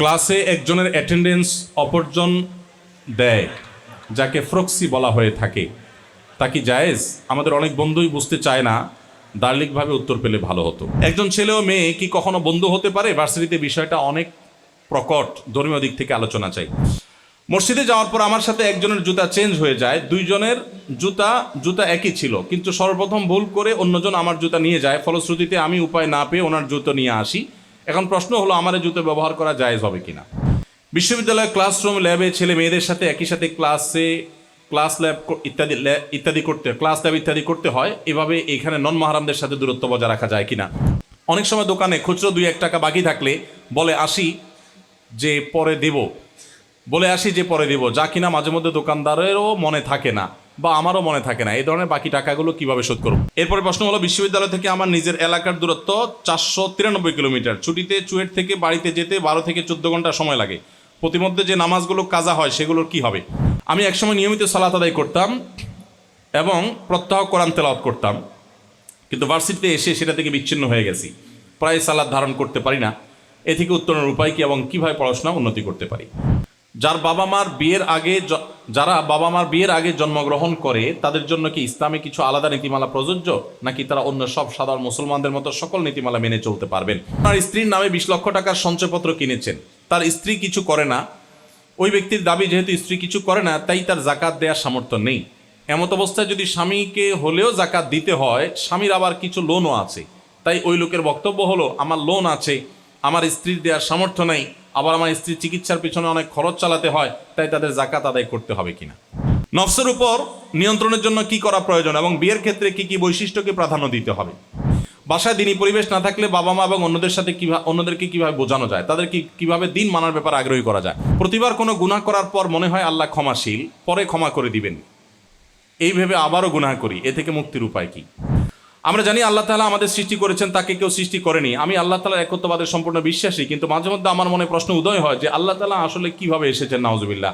ক্লাসে একজনের অ্যাটেন্ডেন্স অপরজন দেয়, যাকে প্রক্সি বলা হয়ে থাকে, তা কি জায়েজ? আমাদের অনেক বন্ধুই বুঝতে চায় না, দার্লিকভাবে উত্তর পেলে ভালো হতো। একজন ছেলে ও মেয়ে কি কখনো বন্ধু হতে পারে? ভার্সিটিতে বিষয়টা অনেক প্রকট, ধর্মীয় দিক থেকে আলোচনা চাই। মসজিদে যাওয়ার পর আমার সাথে একজনের জুতা চেঞ্জ হয়ে যায়, দুইজনের জুতা একই ছিল, কিন্তু সর্বপ্রথম ভুল করে অন্যজন আমার জুতা নিয়ে যায়, ফলশ্রুতিতে আমি উপায় না পেয়ে ওনার জুতো নিয়ে আসি। এখন প্রশ্ন হলো, আমার এই জুতো ব্যবহার করা জায়েজ হবে কিনা? বিশ্ববিদ্যালয়ের ক্লাসরুম ল্যাবে ছেলে মেয়েদের সাথে একই সাথে ক্লাস ল্যাব ইত্যাদি করতে হয়, এভাবে এখানে নন মাহরামদের সাথে দূরত্ব বজায় রাখা যায় কিনা? অনেক সময় দোকানে খুচরো 2-1 টাকা বাকি থাকলে বলে আসি যে পরে দেব, যা কিনা মাঝে মধ্যে দোকানদারেরও মনে থাকে না বা আমারও মনে থাকে না। এই ধরনের বাকি টাকাগুলো কিভাবে শোধ করব? এরপরে প্রশ্ন হলো, বিশ্ববিদ্যালয় থেকে আমার নিজের এলাকার দূরত্ব 493 কিলোমিটার। ছুটিতে চুয়েট থেকে বাড়িতে যেতে 12 থেকে 14 ঘন্টা সময় লাগে। প্রতিমধ্যে যে নামাজগুলো কাজা হয় সেগুলোর কি হবে? আমি একসময় নিয়মিত সালাত আদায় করতাম এবং প্রত্যহ কোরআন তেলাওয়াত করতাম, কিন্তু ভার্সিটিতে এসে সেটা থেকে বিচ্ছিন্ন হয়ে গেছি। প্রায় সালাত ধারণ করতে পারি না। এ থেকে উত্তরণের উপায় কি এবং কিভাবে পড়াশোনা উন্নতি করতে পারি? যারা বাবা মার বিয়ের আগে জন্মগ্রহণ করে তাদের জন্য কি ইসলামে কিছু আলাদা নীতিমালা প্রযোজ্য, নাকি তারা অন্য সব সাধারণ মুসলমানদের মতো সকল নীতিমালা মেনে চলতে পারবেন? তার স্ত্রীর নামে 20 লক্ষ টাকার সঞ্চয়পত্র কিনেছেন, তার স্ত্রী কিছু করে না। ওই ব্যক্তির দাবি, যেহেতু স্ত্রী কিছু করে না তাই তার জাকাত দেওয়ার সামর্থ্য নেই। এমত অবস্থায় যদি স্বামীকে হলেও জাকাত দিতে হয়, স্বামীর আবার কিছু লোনও আছে, তাই ওই লোকের বক্তব্য হলো, আমার লোন আছে, আমার স্ত্রীর দেওয়ার সামর্থ্য নাই, আবার আমার স্ত্রীর চিকিৎসার পিছনে অনেক খরচ চালাতে হয়, তাই তাদের জাকাত আদায় করতে হবে কিনা? নফসের উপর নিয়ন্ত্রণের জন্য কি করা প্রয়োজন এবং বিয়ের ক্ষেত্রে কি কি বৈশিষ্ট্যকে প্রাধান্য দিতে হবে? বাসায় দিনী পরিবেশ না থাকলে বাবা মা এবং অন্যদেরকে কিভাবে বোঝানো যায়, তাদেরকে কিভাবে দিন মানার ব্যাপারে আগ্রহী করা যায়? প্রতিবার কোনো গুনাহ করার পর মনে হয় আল্লাহ ক্ষমাশীল, পরে ক্ষমা করে দিবেন, এই ভেবে আবারও গুনাহ করি, এ থেকে মুক্তির উপায় কি? আমরা জানি আল্লাহ তাআলা আমাদের সৃষ্টি করেছেন, তাকে কেউ সৃষ্টি করেনি। আমি আল্লাহ তাআলার একত্ববাদের সম্পূর্ণ বিশ্বাসী, কিন্তু মাঝে মধ্যে আমার মনে প্রশ্ন উদয় হয় যে আল্লাহ তাআলা আসলে কিভাবে এসেছেন, নাউজুবিল্লাহ।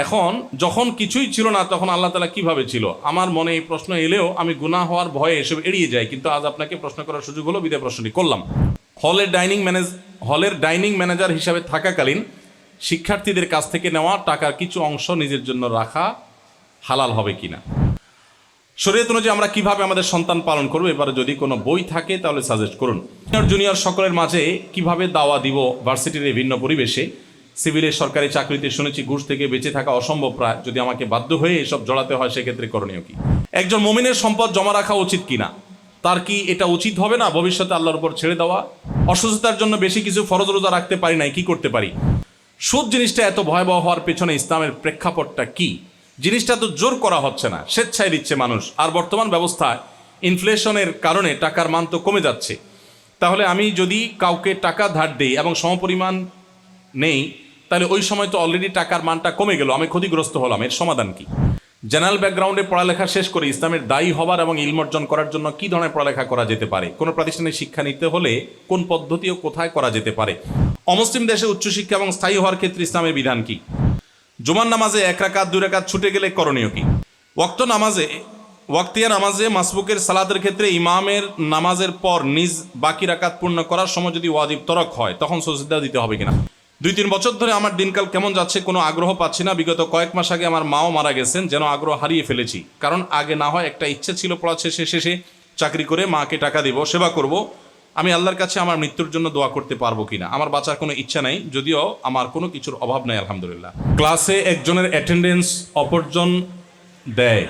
এখন যখন কিছুই ছিল না তখন আল্লাহ তাআলা কিভাবে ছিল? আমার মনে এই প্রশ্ন এলেও আমি গুনাহ হওয়ার ভয়ে এসব এড়িয়ে যাই, কিন্তু আজ আপনাকে প্রশ্ন করার সুযোগ হলো, বিধায় প্রশ্নটি করলাম। হলের ডাইনিং ম্যানেজার হিসাবে থাকাকালীন শিক্ষার্থীদের কাছ থেকে নেওয়া টাকার কিছু অংশ নিজের জন্য রাখা হালাল হবে কিনা? শরীয়ত অনুযায়ী আমরা কিভাবে আমাদের সন্তান পালন করবো, এবারে যদি কোনো বই থাকে তাহলে সাজেস্ট করুন। জুনিয়র সকলের মাঝে কিভাবে দাওয়া দিব ভার্সিটির ভিন্ন পরিবেশে? সিভিলের সরকারি চাকরিতে শুনেছি ঘুষ থেকে বেঁচে থাকা অসম্ভব প্রায়, যদি আমাকে বাধ্য হয়ে এসব জড়াতে হয় সেক্ষেত্রে করণীয় কি? একজন মুমিনের সম্পদ জমা রাখা উচিত কিনা? তার কি এটা উচিত হবে না ভবিষ্যতে আল্লাহর উপর ছেড়ে দেওয়া? অসুস্থতার জন্য বেশি কিছু ফরজ রোজা রাখতে পারি নাই, কি করতে পারি? সুদ জিনিসটা এত ভয়াবহ হওয়ার পেছনে ইসলামের প্রেক্ষাপটটা কি? জিনিসটা তো জোর করা হচ্ছে না, স্বেচ্ছায় দিচ্ছে মানুষ। আর বর্তমান ব্যবস্থায় ইনফ্লেশনের কারণে টাকার মান তো কমে যাচ্ছে। তাহলে আমি যদি কাউকে টাকা ধার দিই এবং সমপরিমাণ নেই, তাহলে ওই সময় তো অলরেডি টাকার মানটা কমে গেল, আমি ক্ষতিগ্রস্ত হলাম। এর সমাধান কি? জেনারেল ব্যাকগ্রাউন্ডে পড়ালেখা শেষ করে ইসলামের দায়ী হবার এবং ইলম অর্জন করার জন্য কি ধরনের পড়ালেখা করা যেতে পারে? কোনো প্রতিষ্ঠানে শিক্ষা নিতে হলে কোন পদ্ধতি ও কোথায় করা যেতে পারে? অমুসলিম দেশে উচ্চশিক্ষা এবং স্থায়ী হওয়ার ক্ষেত্রে ইসলামের বিধান কি? জুমার নামাজে 1 রাকাত 2 রাকাত ছুটে গেলে করণীয় কি? ওয়াক্তিয়া নামাজে মাসবুকের সালাতের ক্ষেত্রে ইমামের নামাজের পর নিজ বাকি রাকাত পূর্ণ করার সময় যদি ওয়াজিব তরক হয় তখন সুজদা দিতে হবে কিনা? 2-3 বছর ধরে আমার দিনকাল কেমন যাচ্ছে, কোনো আগ্রহ পাচ্ছি না। বিগত কয়েক মাস আগে আমার মাও মারা গেছেন, যেন আগ্রহ হারিয়ে ফেলেছি। কারণ আগে না হয় একটা ইচ্ছে ছিল পড়া শেষে চাকরি করে মাকে টাকা দেব, সেবা করব। আমি আল্লাহর কাছে আমার মৃত্যুর জন্য দোয়া করতে পারবো কিনা? আমার বাঁচার কোনো ইচ্ছা নাই, যদিও আমার কোনো কিছুর অভাব নাই, আলহামদুলিল্লাহ। ক্লাসে একজনের অ্যাটেন্ডেন্স অপরজন দেয়,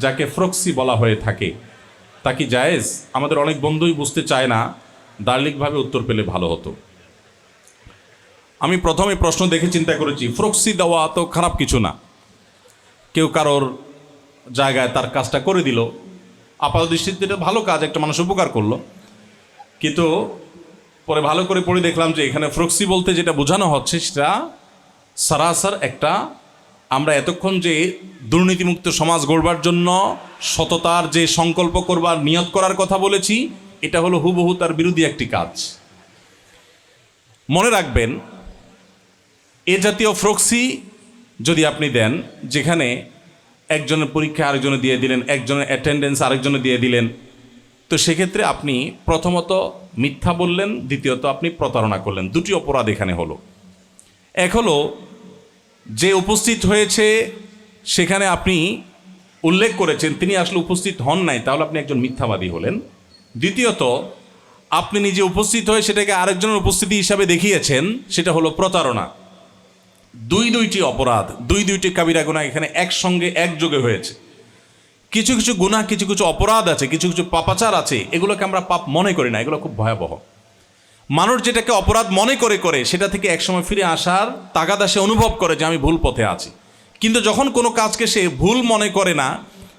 যাকে প্রক্সি বলা হয়ে থাকে, তা কি জায়েজ? আমাদের অনেক বন্ধুই বুঝতে চায় না, দার্লিকভাবে উত্তর পেলে ভালো হতো। আমি প্রথমে প্রশ্ন দেখে চিন্তা করেছি, প্রক্সি দেওয়া তো খারাপ কিছু না। কেউ কারোর জায়গায় তার কাজটা করে দিল, আপাত দৃষ্টিতে এটা ভালো কাজ, একটা মানুষ উপকার করলো। কিন্তু পরে ভালো করে পড়ে দেখলাম যে এখানে প্রক্সি বলতে যেটা বোঝানো হচ্ছে সেটা সরাসর একটা, আমরা এতক্ষণ যে দুর্নীতিমুক্ত সমাজ গড়বার জন্য সততার যে সংকল্প করবার নিয়ত করার কথা বলেছি, এটা হলো হুবহু তার বিরোধী একটি কাজ। মনে রাখবেন, এ জাতীয় প্রক্সি যদি আপনি দেন, যেখানে একজনের পরীক্ষা আরেকজনে দিয়ে দিলেন, একজনের অ্যাটেন্ডেন্স আরেকজনে দিয়ে দিলেন, তো সেক্ষেত্রে আপনি প্রথমত মিথ্যা বললেন, দ্বিতীয়ত আপনি প্রতারণা করলেন। দুটি অপরাধ এখানে হলো। এক হলো যে উপস্থিত হয়েছে সেখানে আপনি উল্লেখ করেছেন তিনি আসলে উপস্থিত হন নাই, তাহলে আপনি একজন মিথ্যাবাদী হলেন। দ্বিতীয়ত, আপনি নিজে উপস্থিত হয়ে সেটাকে আরেকজনের উপস্থিতি হিসাবে দেখিয়েছেন, সেটা হলো প্রতারণা। দুইটি অপরাধ, দুইটি কাবিরা গুনাহ এখানে একসঙ্গে একযোগে হয়েছে। কিছু কিছু গুনাহ, কিছু কিছু অপরাধ আছে, কিছু কিছু পাপাচার আছে, এগুলোকে আমরা পাপ মনে করি না, এগুলো খুব ভয়াবহ। মানুষ যেটাকে অপরাধ মনে করে করে সেটা থেকে একসময় ফিরে আসার তাগাদা সে অনুভব করে যে আমি ভুল পথে আছি। কিন্তু যখন কোনো কাজকে সে ভুল মনে করে না,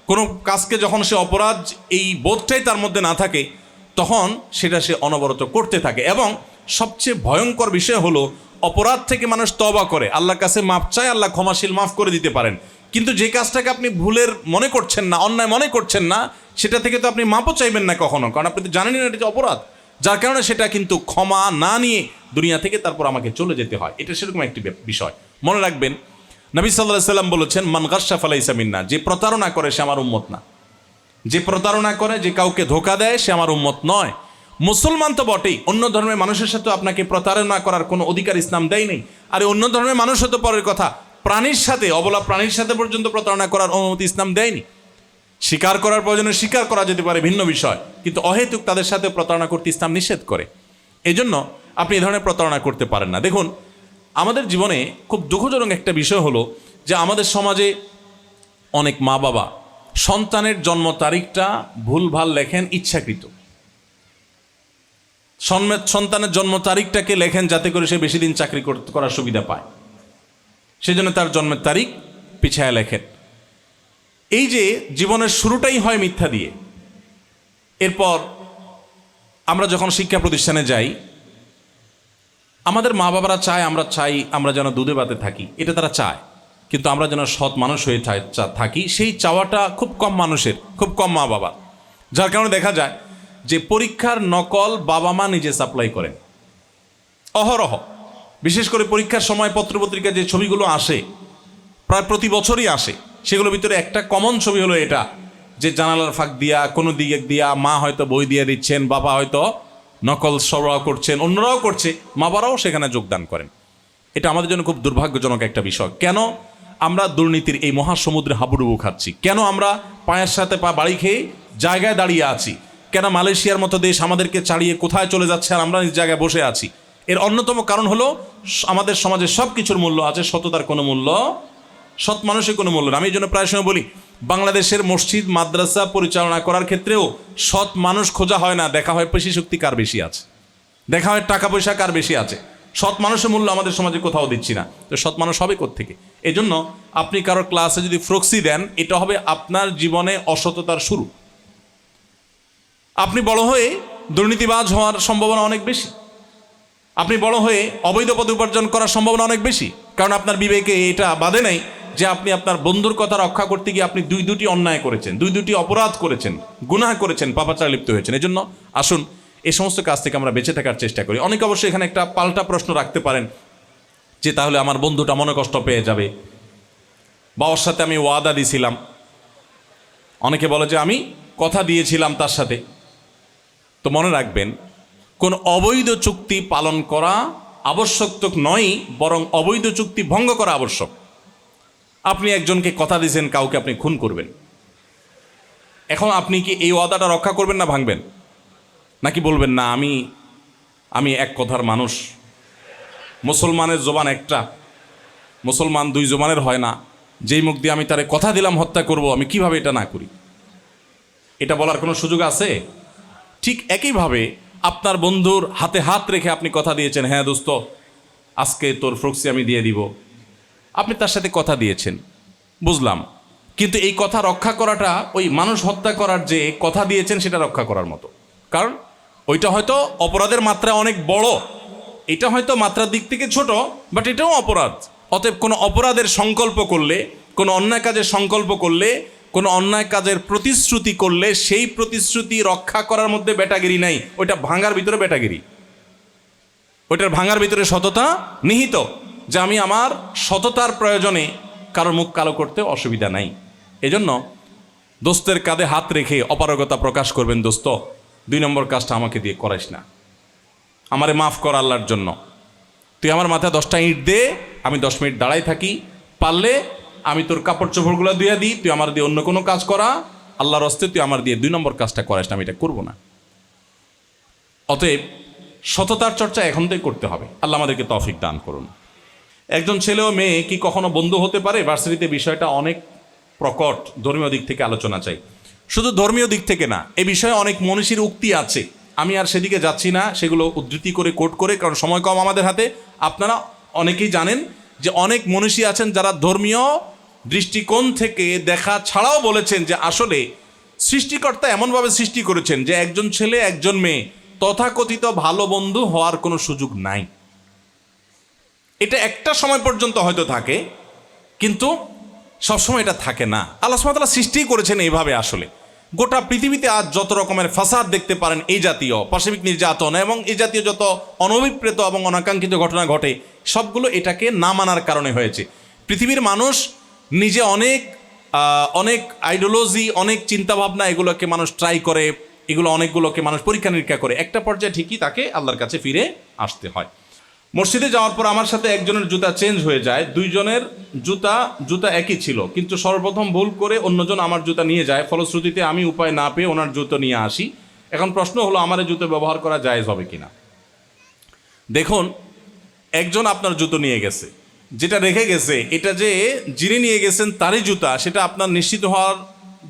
কোনো কাজকে যখন সে অপরাধ এই বোধটাই তার মধ্যে না থাকে, তখন সেটা সে অনবরত করতে থাকে। এবং সবচেয়ে ভয়ঙ্কর বিষয় হলো অপরাধ থেকে মানুষ তওবা করে, আল্লাহর কাছে মাপ চায়, আল্লাহ ক্ষমাশীল, মাফ করে দিতে পারেন। কিন্তু যে কাজটাকে আপনি ভুলের মনে করছেন না, অন্যায় মনে করছেন না, সেটা থেকে তো আপনি মাপও চাইবেন না কখনো, কারণ আপনি তো জানেনই না এটা অপরাধ। যার কারণে সেটা কিন্তু ক্ষমা না নিয়ে দুনিয়া থেকে তারপর আমাকে চলে যেতে হয়। এটা সেরকম একটি বিষয়। মনে রাখবেন, নবী সাল্লাল্লাহু আলাইহি ওয়াসাল্লাম বলেছেন, মান গাশশা ফালাইসা মিন্না, যে প্রতারণা করে সে আমার উম্মত না। যে প্রতারণা করে, যে কাউকে ধোঁকা দেয়, সে আমার উম্মত নয়। মুসলমান তো বটেই, অন্য ধর্মের মানুষের সাথে আপনাকে প্রতারণা করার কোনো অধিকার ইসলাম দেয় নেই। আর অন্য ধর্মের মানুষ হতে পরের কথা, প্রাণীর সাথে, অবলা প্রাণীর সাথে পর্যন্ত প্রতারণা করার অনুমতি ইসলাম দেয়নি। স্বীকার করার প্রয়োজনে স্বীকার করা যেতে পারে, ভিন্ন বিষয়, কিন্তু অহেতুক তাদের সাথে প্রতারণা করতে ইসলাম নিষেধ করে। এই জন্য আপনি এই ধরনের প্রতারণা করতে পারেন না। দেখুন, আমাদের জীবনে খুব দুঃখজনক একটা বিষয় হলো যে আমাদের সমাজে অনেক মা বাবা সন্তানের জন্ম তারিখটা ভুলভাল লেখেন ইচ্ছাকৃত। সন্তানের জন্ম তারিখটাকে লেখেন যাতে করে সে বেশি দিন চাকরি করার সুবিধা পায়, সেজন্য তার জন্মের তারিখ পিছায়া লেখেন। এই যে জীবনের শুরুটাই হয় মিথ্যা দিয়ে। এরপর আমরা যখন শিক্ষা প্রতিষ্ঠানে যাই, আমাদের মা বাবারা চায়, আমরা যেন দুধে ভাতে থাকি, এটা তারা চায়, কিন্তু আমরা যেন সৎ মানুষ হয়ে থাকি, সেই চাওয়াটা খুব কম মানুষের, খুব কম মা বাবা। যার কারণে দেখা যায় যে পরীক্ষার নকল বাবা মা নিজে সাপ্লাই করেন অহরহ। বিশেষ করে পরীক্ষার সময় পত্রপত্রিকা যে ছবিগুলো আসে, প্রায় প্রতি বছরই আসে, সেগুলোর ভিতরে একটা কমন ছবি হলো এটা, যে জানালার ফাঁক দিয়া, কোনো দিক দিয়া মা হয়তো বই দিয়ে দিচ্ছেন, বাবা হয়তো নকল সরবরাহ করছেন, অন্যরাও করছে, মা বাবারাও সেখানে যোগদান করেন। এটা আমাদের জন্য খুব দুর্ভাগ্যজনক একটা বিষয়। কেন আমরা দুর্নীতির এই মহাসমুদ্রে হাবুডুবু খাচ্ছি? কেন আমরা পায়ের সাথে পা বাড়ি খেয়ে জায়গায় দাঁড়িয়ে আছি? কেন মালয়েশিয়ার মতো দেশ আমাদেরকে ছাড়িয়ে কোথায় চলে যাচ্ছে আর আমরা নিজ জায়গায় বসে আছি? এর অন্যতম কারণ হলো আমাদের সমাজে সব কিছুর মূল্য আছে, সততার কোনো মূল্য, সৎ মানুষের কোনো মূল্য না। আমি এই জন্য প্রায় সময় বলি, বাংলাদেশের মসজিদ মাদ্রাসা পরিচালনা করার ক্ষেত্রেও সৎ মানুষ খোঁজা হয় না, দেখা হয় পেশি শক্তি কার বেশি আছে, দেখা হয় টাকা পয়সা কার বেশি আছে। সৎ মানুষের মূল্য আমাদের সমাজে কোথাও দিচ্ছি না। তো সৎ মানুষ হবে কোত্থেকে? এই জন্য আপনি কারোর ক্লাসে যদি ফ্রক্সি দেন, এটা হবে আপনার জীবনে অসততার শুরু। আপনি বড় হয়ে দুর্নীতিবাজ হওয়ার সম্ভাবনা অনেক বেশি, আপনি বড় হয়ে অবৈধ পদ উপার্জন করার সম্ভাবনা অনেক বেশি, কারণ আপনার বিবেকে এটা বাধে নাই যে আপনি আপনার বন্ধুর কথা রক্ষা করতে গিয়ে আপনি দুটি অন্যায় করেছেন, দুটি অপরাধ করেছেন, গুনাহ করেছেন, পাপাচারে লিপ্ত হয়েছেন। এই জন্য আসুন এই সমস্ত কাজ থেকে আমরা বেঁচে থাকার চেষ্টা করি। অনেকে অবশ্যই এখানে একটা পাল্টা প্রশ্ন রাখতে পারেন যে তাহলে আমার বন্ধুটা মনে কষ্ট পেয়ে যাবে, বা ওর সাথে আমি ওয়াদা দিয়েছিলাম। অনেকে বলে যে আমি কথা দিয়েছিলাম তার সাথে। তো মনে রাখবেন, কোন অবৈধ চুক্তি পালন করা আবশ্যক তো নয়, বরং অবৈধ চুক্তি ভঙ্গ করা আবশ্যক। আপনি একজনকে কথা দিয়েছেন কাউকে আপনি খুন করবেন, এখন আপনি কি এই ওয়াদাটা রক্ষা করবেন না ভাঙবেন? নাকি বলবেন না আমি এক কথার মানুষ, মুসলমানের জবান একটা, মুসলমান দুই জবানের হয় না, যেই মুখ দিয়ে আমি তারে কথা দিলাম হত্যা করব, আমি কিভাবে এটা না করি? এটা বলার কোনো সুযোগ আছে? ঠিক একইভাবে আপনার বন্ধুর হাতে হাত রেখে আপনি কথা দিয়েছেন, হ্যাঁ দোস্ত আজকে তোর ফ্রক্সি আমি দিয়ে দিব, আপনি তার সাথে কথা দিয়েছেন, বুঝলাম, কিন্তু এই কথা রক্ষা করাটা ওই মানুষ হত্যা করার যে কথা দিয়েছেন সেটা রক্ষা করার মতো, কারণ ওইটা হয়তো অপরাধের মাত্রা অনেক বড়, এটা হয়তো মাত্রার দিক থেকে ছোট, বাট এটাও অপরাধ। অতএব কোনো অপরাধের সংকল্প করলে, কোনো অন্যায় কাজের সংকল্প করলে, কোনো অন্যায় কাজের প্রতিশ্রুতি করলে সেই প্রতিশ্রুতি রক্ষা করার মধ্যে বেটাগিরি নাই, ওইটা ভাঙার ভিতরে বেটাগিরি, ওইটার ভাঙার ভিতরে সততা নিহিত, যে আমি আমার সততার প্রয়োজনে কারোর মুখ কালো করতে অসুবিধা নাই। এজন্য দোস্তের কাঁধে হাত রেখে অপারগতা প্রকাশ করবেন, দোস্ত 2 নম্বর কাজটা আমাকে দিয়ে করাইস না, আমারে মাফ কর আল্লাহর জন্য, তুই আমার মাথায় 10টা ইট দে, আমি 10 মিনিট দাঁড়াই থাকি, পারলে আমি তোর কাপড় চোপড়গুলো দিয়ে দিই, তুই আমার দিয়ে অন্য কোনো কাজ করা, আল্লাহর হস্তে তুই আমার দিয়ে 2 নম্বর কাজটা করাস না, আমি এটা করবো না। অতএব সততার চর্চা এখন থেকে করতে হবে। আল্লাহ আমাদেরকে তৌফিক দান করুন। একজন ছেলে ও মেয়ে কি কখনো বন্ধু হতে পারে? ভার্সিটিতে বিষয়টা অনেক প্রকট, ধর্মীয় দিক থেকে আলোচনা চাই। শুধু ধর্মীয় দিক থেকে না, এ বিষয়ে অনেক মনীষীর উক্তি আছে, আমি আর সেদিকে যাচ্ছি না, সেগুলো উদ্ধৃতি করে কোট করে, কারণ সময় কম আমাদের হাতে। আপনারা অনেকেই জানেন যে অনেক মনীষী আছেন যারা ধর্মীয় দৃষ্টিকোণ থেকে দেখা ছাড়াও বলেছেন যে আসলে সৃষ্টিকর্তা এমনভাবে সৃষ্টি করেছেন যে একজন ছেলে একজন মেয়ে তথাকথিত ভালো বন্ধু হওয়ার কোনো সুযোগ নাই। এটা একটা সময় পর্যন্ত হয়তো থাকে, কিন্তু সবসময় এটা থাকে না। আল্লাহ সুবহানাহু ওয়া তাআলা সৃষ্টি করেছেন এইভাবে। আসলে গোটা পৃথিবীতে আজ যত রকমের ফাসাদ দেখতে পারেন, এই জাতীয় পাশবিক নির্যাতন এবং এই জাতীয় যত অনভিপ্রেত এবং অনাকাঙ্ক্ষিত ঘটনা ঘটে, সবগুলো এটাকে না মানার কারণে হয়েছে। পৃথিবীর মানুষ নিজে অনেক আইডিওলজি, অনেক চিন্তাভাবনা, এগুলোকে মানুষ ট্রাই করে, এগুলো অনেকগুলোকে মানুষ পরীক্ষা নিরীক্ষা করে, একটা পর্যায়ে ঠিকই তাকে আল্লাহর কাছে ফিরে আসতে হয়। মসজিদে যাওয়ার পর আমার সাথে একজনের জুতা চেঞ্জ হয়ে যায়, দুইজনের জুতা একই ছিল, কিন্তু সর্বপ্রথম ভুল করে অন্যজন আমার জুতা নিয়ে যায়, ফলশ্রুতিতে আমি উপায় না পেয়ে ওনার জুতো নিয়ে আসি। এখন প্রশ্ন হলো, আমার এই জুতো ব্যবহার করা জায়েজ হবে কিনা? দেখুন, একজন আপনার জুতো নিয়ে গেছে, যেটা রেখে গেছে এটা যে যিনি নিয়ে গেছেন তারই জুতা, সেটা আপনার নিশ্চিত হওয়ার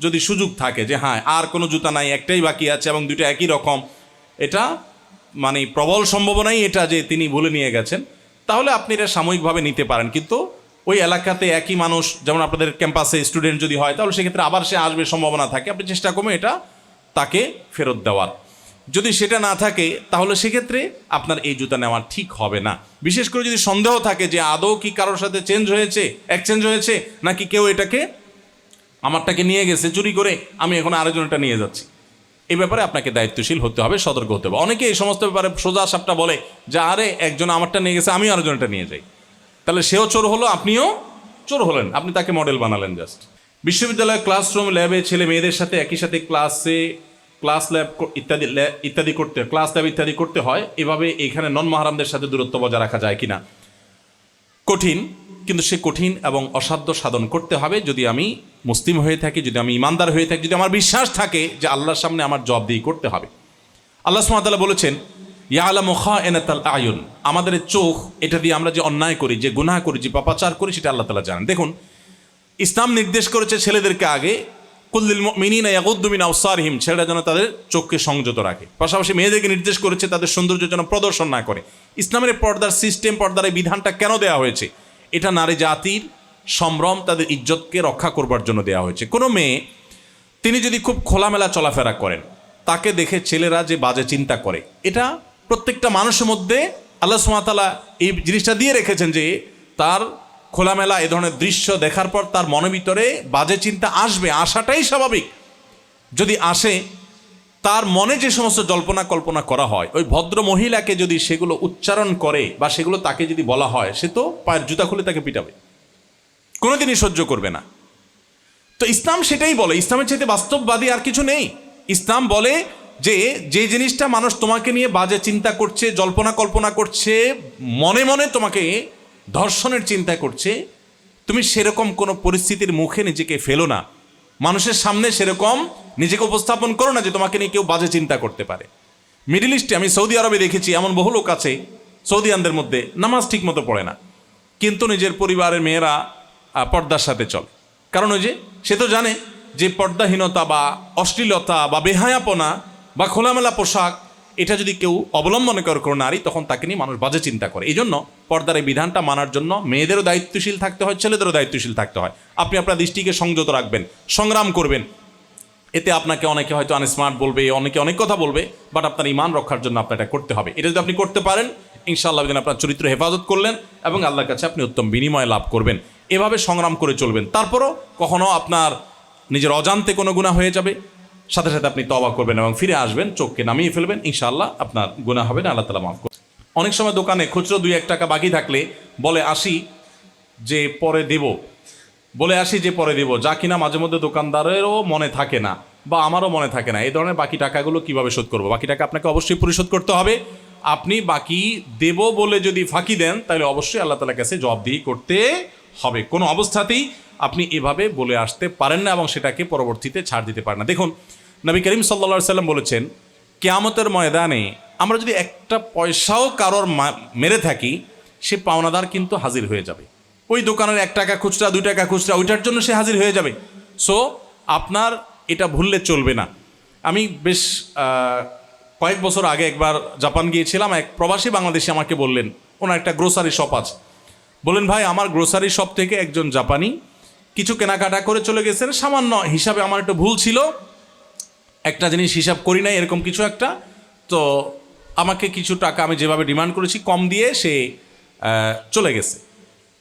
যদি সুযোগ থাকে যে হ্যাঁ আর কোনো জুতা নাই, একটাই বাকি আছে এবং দুটো একই রকম, এটা মানে প্রবল সম্ভাবনাই এটা যে তিনি ভুলে নিয়ে গেছেন, তাহলে আপনি এটা সাময়িকভাবে নিতে পারেন। কিন্তু ওই এলাকাতে একই মানুষ, যেমন আপনাদের ক্যাম্পাসে স্টুডেন্ট যদি হয়, তাহলে সেক্ষেত্রে আবার সে আসবে সম্ভাবনা থাকে, আপনি চেষ্টা করবেন এটা তাকে ফেরত দেওয়ার। যদি সেটা না থাকে তাহলে সেক্ষেত্রে আপনার এই জুতা নেওয়া ঠিক হবে না। বিশেষ করে যদি সন্দেহ থাকে যে আদৌ কি কারোর সাথে এক্সচেঞ্জ হয়েছে, নাকি কেউ এটাকে আমারটাকে নিয়ে গেছে চুরি করে, আমি এখন আরেকজনটা নিয়ে যাচ্ছি, এই ব্যাপারে আপনাকে দায়িত্বশীল হতে হবে, সতর্ক হতে হবে। অনেকে এই সমস্ত ব্যাপারে সোজা সাপটা বলে যে আরে একজন আমারটা নিয়ে গেছে, আমি আরেকজনটা নিয়ে যাই, তাহলে সেও চোর হলো, আপনিও চোর হলেন, আপনি তাকে মডেল বানালেন জাস্ট। বিশ্ববিদ্যালয় ক্লাসরুম, ল্যাবে ছেলে মেয়েদের সাথে একই সাথে ক্লাস ল্যাব ইত্যাদি করতে হয়, এভাবে এখানে নন মাহরামদের সাথে দূরত্ব বজায় রাখা যায় কিনা? কঠিন, কিন্তু সে কঠিন এবং অসাধ্য সাধন করতে হবে যদি আমি মুসলিম হয়ে থাকি, যদি আমি ইমানদার হয়ে থাকি, যদি আমার বিশ্বাস থাকে যে আল্লাহর সামনে আমার জবাবদিহি করতে হবে। আল্লাহ সুবহানাহু ওয়া তাআলা বলেছেন, ইয়ালামু খায়িনাতাল আয়ুন, আমাদের চোখ, এটা দিয়ে আমরা যে অন্যায় করি, যে গুনাহ করি, যে পাপাচার করি, সেটা আল্লাহ তাআলা জানেন। দেখুন, ইসলাম নির্দেশ করেছে ছেলেদেরকে আগে কুল্লিল মুমিনিনা ইয়াগুদ্দু মিন আবসারিহিম, ছেলেরা যেন তাদের চোখকে সংযত রাখে। পাশাপাশি মেয়েদেরকে নির্দেশ করেছে তাদের সৌন্দর্য যেন প্রদর্শন না করে। ইসলামের পর্দার সিস্টেম, পর্দার এই বিধানটা কেন দেওয়া হয়েছে? এটা নারী জাতির সম্ভ্রম, তাদের ইজ্জতকে রক্ষা করবার জন্য দেওয়া হয়েছে। কোনো মেয়ে তিনি যদি খুব খোলামেলা চলাফেরা করেন, তাকে দেখে ছেলেরা যে বাজে চিন্তা করে, এটা প্রত্যেকটা মানুষের মধ্যে আল্লাহ সুবহানাহু ওয়া তাআলা এই জিনিসটা দিয়ে রেখেছেন যে তার খোলামেলা এ ধরনের দৃশ্য দেখার পর তার মনের ভিতরে বাজে চিন্তা আসবে, আসাটাই স্বাভাবিক। যদি আসে, তার মনে যে সমস্ত জল্পনা কল্পনা করা হয়, ওই ভদ্র মহিলাকে যদি সেগুলো উচ্চারণ করে বা সেগুলো তাকে যদি বলা হয়, সে তো পায়ের জুতা খুলে তাকে পিটাবে, কোনোদিনই সহ্য করবে না। তো ইসলাম সেটাই বলে, ইসলামের চাইতে বাস্তববাদী আর কিছু নেই। ইসলাম বলে যে জিনিসটা মানুষ তোমাকে নিয়ে বাজে চিন্তা করছে, জল্পনা কল্পনা করছে, মনে মনে তোমাকে ধর্ষণের চিন্তা করছে, তুমি সেরকম কোনো পরিস্থিতির মুখে নিজেকে ফেলো না, মানুষের সামনে সেরকম নিজেকে উপস্থাপন করো না যে তোমাকে নিয়ে কেউ বাজে চিন্তা করতে পারে। মিডল ইস্টে, আমি সৌদি আরবে দেখেছি, এমন বহু লোক আছে সৌদিয়ানদের মধ্যে নামাজ ঠিক মতো পড়ে না, কিন্তু নিজের পরিবারের মেয়েরা পর্দার সাথে চলে। কারণ ওই যে সে তো জানে যে পর্দাহীনতা বা অশ্লীলতা বা বেহায়াপনা বা খোলামেলা পোশাক, এটা যদি কেউ অবলম্বন করে কোনো নারী, তখন তাকে নিয়ে মানুষ বাজে চিন্তা করে। এই জন্য পর্দার এই বিধানটা মানার জন্য মেয়েদেরও দায়িত্বশীল থাকতে হয়, ছেলেদেরও দায়িত্বশীল থাকতে হয়। আপনি আপনার দৃষ্টিকে সংযত রাখবেন, সংগ্রাম করবেন। এতে আপনাকে অনেকে হয়তো আনস্মার্ট বলবে, অনেকে অনেক কথা বলবে, বাট আপনার ইমান রক্ষার জন্য আপনার এটা করতে হবে। এটা যদি আপনি করতে পারেন, ইনশাআল্লাহ আপনার চরিত্র হেফাজত করলেন এবং আল্লাহর কাছে আপনি উত্তম বিনিময় লাভ করবেন। এভাবে সংগ্রাম করে চলবেন। তারপরও কখনো আপনার নিজের অজান্তে কোনো গুনাহ হয়ে যাবে, সাথে সাথে আপনি তওবা করবেন এবং ফিরে আসবেন, চোখকে নামিয়ে ফেলবেন, ইনশাআল্লাহ আপনার গুনাহ হবে না, আল্লাহ তাআলা মাফ করবেন। অনেক সময় দোকানে খুচরো 2-1 টাকা বাকি থাকলে বলে আসি যে পরে দেব, যা কিনা মাঝে মধ্যে দোকানদারেরও মনে থাকে না বা আমারও মনে থাকে না। এই ধরনের বাকি টাকাগুলো কিভাবে শোধ করবো? বাকি টাকা আপনাকে অবশ্যই পরিশোধ করতে হবে। আপনি বাকি দেব বলে যদি ফাঁকি দেন তাহলে অবশ্যই আল্লাহ তাআলার কাছে জবাবদিহি করতে হবে। কোনো অবস্থাতেই আপনি এভাবে বলে আসতে পারেন না এবং সেটাকে পরবর্তীতে ছাড় দিতে পারেন না। দেখুন, নবী করিম সাল্লাল্লাহু আলাইহি সাল্লাম বলেছেন, কিয়ামতের ময়দানে আমরা যদি একটা পয়সাও কারোর মেরে থাকি, সে পাওনাদার কিন্তু হাজির হয়ে যাবে। ওই দোকানের 1 টাকা খুচরা, 2 টাকা খুচরা, ওইটার জন্য সে হাজির হয়ে যাবে। সো আপনার এটা ভুললে চলবে না। আমি বেশ কয়েক বছর আগে একবার জাপান গিয়েছিলাম। এক প্রবাসী বাংলাদেশি আমাকে বললেন, ওনার একটা গ্রোসারি শপ আছে, বললেন ভাই আমার গ্রোসারি শপ থেকে একজন জাপানি কিছু কেনাকাটা করে চলে গেছেন, সামান্য হিসাবে আমার একটু ভুল ছিল, একটা জিনিস হিসাব করি নাই এরকম কিছু একটা, তো আমাকে কিছু টাকা আমি যেভাবে ডিমান্ড করেছি কম দিয়ে সে চলে গেছে।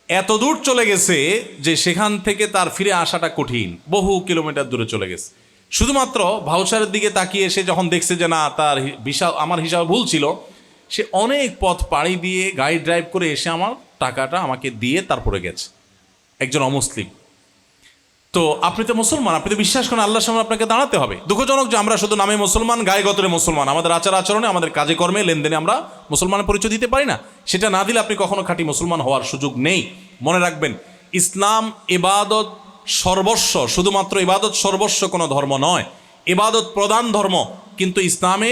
এত দূর চলে গেছে যে সেখান থেকে তার ফিরে আসাটা কঠিন, বহু কিলোমিটার দূরে চলে গেছে। শুধুমাত্র ভাউচারের দিকে তাকিয়ে সে যখন দেখছে যে না তার আমার হিসাবে ভুল ছিল, সে অনেক পথ পাড়ি দিয়ে গাড়ি ড্রাইভ করে এসে আমার টাকাটা আমাকে দিয়ে তারপরে গেছে, একজন অমুসলিম। তো আপনি তো মুসলমান, আপনি তো বিশ্বাস করেন আল্লাহর সামনে আপনাকে দাঁড়াতে হবে। দুঃখজনক যে আমরা শুধু নামে মুসলমান, গায়ে গতরে মুসলমান, আমাদের আচার আচরণে, আমাদের কাজে কর্মে, লেনদেনে আমরা মুসলমানের পরিচয় দিতে পারি না। সেটা না দিলে আপনি কখনো খাঁটি মুসলমান হওয়ার সুযোগ নেই। মনে রাখবেন, ইসলাম ইবাদত সর্বস্ব, শুধুমাত্র ইবাদত সর্বস্ব কোনো ধর্ম নয়, ইবাদত প্রধান ধর্ম, কিন্তু ইসলামে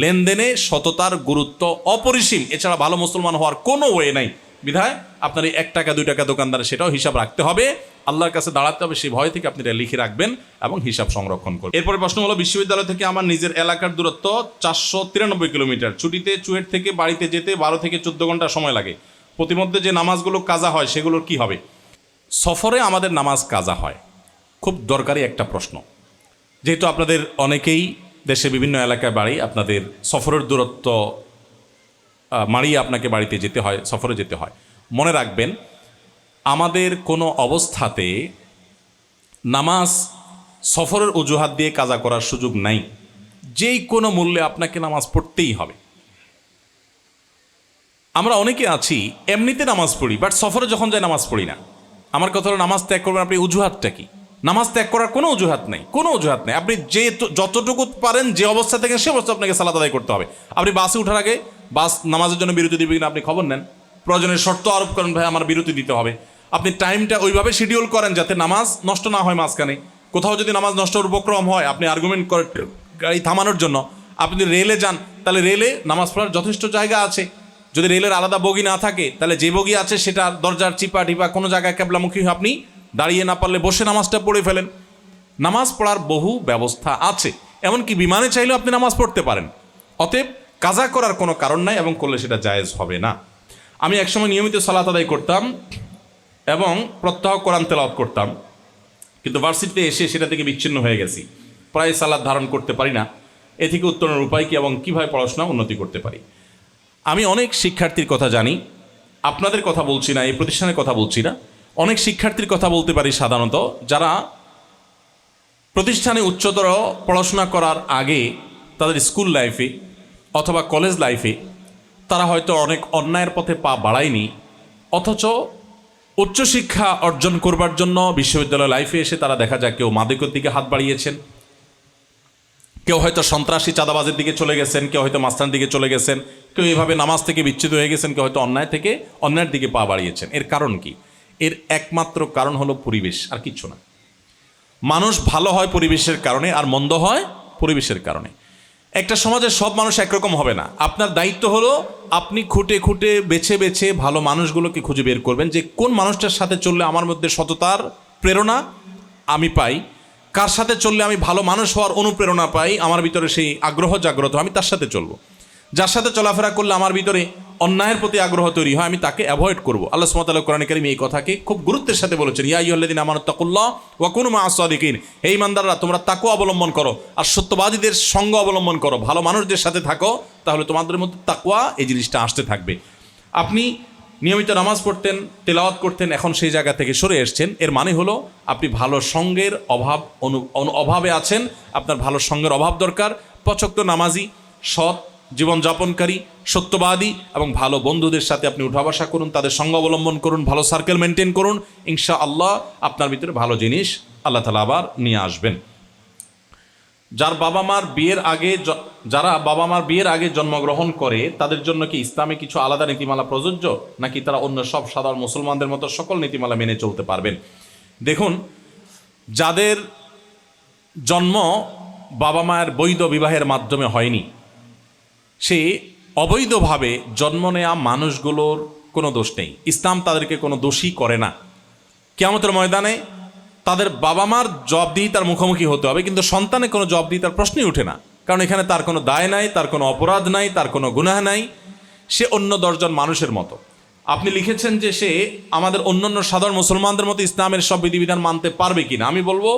লেনদেনে সততার গুরুত্ব অপরিসীম। এছাড়া ভালো মুসলমান হওয়ার কোনো ওয়ে নাই। বিধায় আপনার এই 1 টাকা 2 টাকা দোকানদার সেটাও হিসাব রাখতে হবে, আল্লাহর কাছে দাঁড়াতে হবে, সেই ভয় থেকে আপনি এটা লিখে রাখবেন এবং হিসাব সংরক্ষণ করবেন। এরপরে প্রশ্ন হলো, বিশ্ববিদ্যালয় থেকে আমার নিজের এলাকার দূরত্ব 493 কিলোমিটার, ছুটিতে চুয়েট থেকে বাড়িতে যেতে 12 থেকে 14 ঘন্টা সময় লাগে, প্রতিমধ্যে যে নামাজগুলো কাজা হয় সেগুলোর কি হবে? সফরে আমাদের নামাজ কাজা হয়, খুব দরকারি একটা প্রশ্ন। যেহেতু আপনাদের অনেকেই দেশে বিভিন্ন এলাকায় বাড়ি, আপনাদের সফরের দূরত্ব মারিয়ে আপনাকে বাড়িতে যেতে হয়, সফরে যেতে হয়। মনে রাখবেন, আমাদের কোনো অবস্থাতে নামাজ সফরের অজুহাত দিয়ে কাজা করার সুযোগ নাই। যেই কোনো মূল্যে আপনাকে নামাজ পড়তেই হবে। আমরা অনেকে আছি এমনিতে নামাজ পড়ি, বাট সফরে যখন যাই নামাজ পড়ি না। আমার কথা হলো, নামাজ ত্যাগ করবেন আপনি, অজুহাতটা কি? নামাজ ত্যাগ করার কোনো অজুহাত নেই, কোনো অজুহাত নেই। আপনি যতটুকু পারেন, যে অবস্থা থেকে সে অবস্থা আপনাকে সালাত আদায় করতে হবে। আপনি বাসে ওঠার আগে বাস নামাজের জন্য বিরতি দিবে কিনা আপনি খবর নেন, প্রয়োজনের শর্ত আরোপ করেন, ভাই আমার বিরতি দিতে হবে। আপনি টাইমটা ওইভাবে শিডিউল করেন যাতে নামাজ নষ্ট না হয় মাঝখানে। কোথাও যদি নামাজ নষ্টের উপক্রম হয়, আপনি আর্গুমেন্ট করেন গাড়ি থামানোর জন্য। আপনি রেলে যান, তাহলে রেলে নামাজ পড়ার যথেষ্ট জায়গা আছে। যদি রেলের আলাদা বগি না থাকে, তাহলে যে বগি আছে সেটা দরজার চিপা টিপা কোনো জায়গায় ক্যাবলামুখী আপনি দাঁড়িয়ে না পারলে বসে নামাজটা পড়ে ফেলেন। নামাজ পড়ার বহু ব্যবস্থা আছে, এমনকি বিমানে চাইলেও আপনি নামাজ পড়তে পারেন। অতএব কাজা করার কোনো কারণ নাই এবং করলে সেটা জায়েজ হবে না। আমি একসময় নিয়মিত সালাত আদায় করতাম এবং প্রত্যহ কোরআন তেলাওয়াত করতাম, কিন্তু ভার্সিটিতে এসে সেটা থেকে বিচ্ছিন্ন হয়ে গেছি। প্রায় সালাত ধারণ করতে পারি না। এ থেকে উত্তরণের উপায় কি এবং কীভাবে পড়াশোনা উন্নতি করতে পারি? আমি অনেক শিক্ষার্থীর কথা জানি, আপনাদের কথা বলছি না, এই প্রতিষ্ঠানের কথা বলছি না। অনেক শিক্ষার্থীর কথা বলতে পারি সাধারণত, যারা প্রতিষ্ঠানে উচ্চতর পড়াশোনা করার আগে তাদের স্কুল লাইফে অথবা কলেজ লাইফে তারা হয়তো অনেক অন্যায়ের পথে পা বাড়ায়নি, অথচ উচ্চশিক্ষা অর্জন করবার জন্য বিশ্ববিদ্যালয় লাইফে এসে তারা দেখা যায় কেউ মাদকের দিকে হাত বাড়িয়েছেন, কেউ হয়তো সন্ত্রাসী চাঁদাবাজের দিকে চলে গেছেন, কেউ হয়তো মাস্তানের দিকে চলে গেছেন, কেউ এভাবে নামাজ থেকে বিচ্ছিন্ন হয়ে গেছেন, কেউ হয়তো অন্যায় থেকে অন্যায়ের দিকে পা বাড়িয়েছেন। এর কারণ কি? এর একমাত্র কারণ হলো পরিবেশ, আর কিচ্ছু না। মানুষ ভালো হয় পরিবেশের কারণে, আর মন্দ হয় পরিবেশের কারণে। একটা সমাজের সব মানুষ একরকম হবে না। আপনার দায়িত্ব হলো আপনি খুঁটে খুঁটে বেছে বেছে ভালো মানুষগুলোকে খুঁজে বের করবেন, যে কোন মানুষটার সাথে চললে আমার মধ্যে সততার প্রেরণা আমি পাই, কার সাথে চললে আমি ভালো মানুষ হওয়ার অনুপ্রেরণা পাই, আমার ভিতরে সেই আগ্রহ জাগ্রত, আমি তার সাথে চলবো। যার সাথে চলাফেরা করলে আমার ভিতরে অন্যায়ের প্রতি আগ্রহ তৈরি হয়, আমি তাকে অ্যাভয়েড করবো। আল্লাহ সুবহানাহু ওয়া তাআলা কোরআনে কারীমে এই কথাকে খুব গুরুত্বের সাথে বলেছেন, ইয়া আইয়ুহাল্লাযীনা আমানুত্তাকুল্লাহ ওয়া কুনু মা'আস সাদিকিন। হে ঈমানদাররা, তোমরা তাকওয়া অবলম্বন করো আর সত্যবাদীদের সঙ্গ অবলম্বন করো, ভালো মানুষদের সাথে থাকো, তাহলে তোমাদের মধ্যে তাকওয়া এই জিনিসটা আসতে থাকবে। আপনি নিয়মিত নামাজ পড়তেন, তেলাওয়াত করতেন, এখন সেই জায়গা থেকে সরে এসেছেন, এর মানে হলো আপনি ভালো সঙ্গের অভাবে আছেন। আপনার ভালো সঙ্গের অভাব দরকার। ৫ ওয়াক্ত নামাজি, সৎ জীবনযাপনকারী, সত্যবাদী এবং ভালো বন্ধুদের সাথে আপনি উঠা বসা করুন, তাদের সঙ্গ অবলম্বন করুন, ভালো সার্কেল মেনটেন করুন। ইনশাআল্লাহ আপনার ভিতরে ভালো জিনিস আল্লাহ তাআলা আবার নিয়ে আসবেন। যারা বাবা মার বিয়ের আগে জন্মগ্রহণ করে তাদের জন্য কি ইসলামে কিছু আলাদা নীতিমালা প্রযোজ্য, নাকি তারা অন্য সব সাধারণ মুসলমানদের মতো সকল নীতিমালা মেনে চলতে পারবেন? দেখুন, যাদের জন্ম বাবা মায়ের বৈধ বিবাহের মাধ্যমে হয়নি, সে অবৈধভাবে জন্ম নেওয়া মানুষগুলোর কোনো দোষ নেই। ইসলাম তাদেরকে কোনো দোষী করে না। কিয়ামতের ময়দানে তাদের বাবা মার জবাবদিহিতার মুখোমুখি হতে হবে, কিন্তু সন্তানের কোনো জবাবদিহিতার প্রশ্নই ওঠে না, কারণ এখানে তার কোনো দায় নাই, তার কোনো অপরাধ নাই, তার কোনো গুনাহ নাই। সে অন্য 10 জন মানুষের মতো। আপনি লিখেছেন যে সে আমাদের অন্যান্য সাধারণ মুসলমানদের মতো ইসলামের সব বিধিবিধান মানতে পারবে কিনা। আমি বলবো,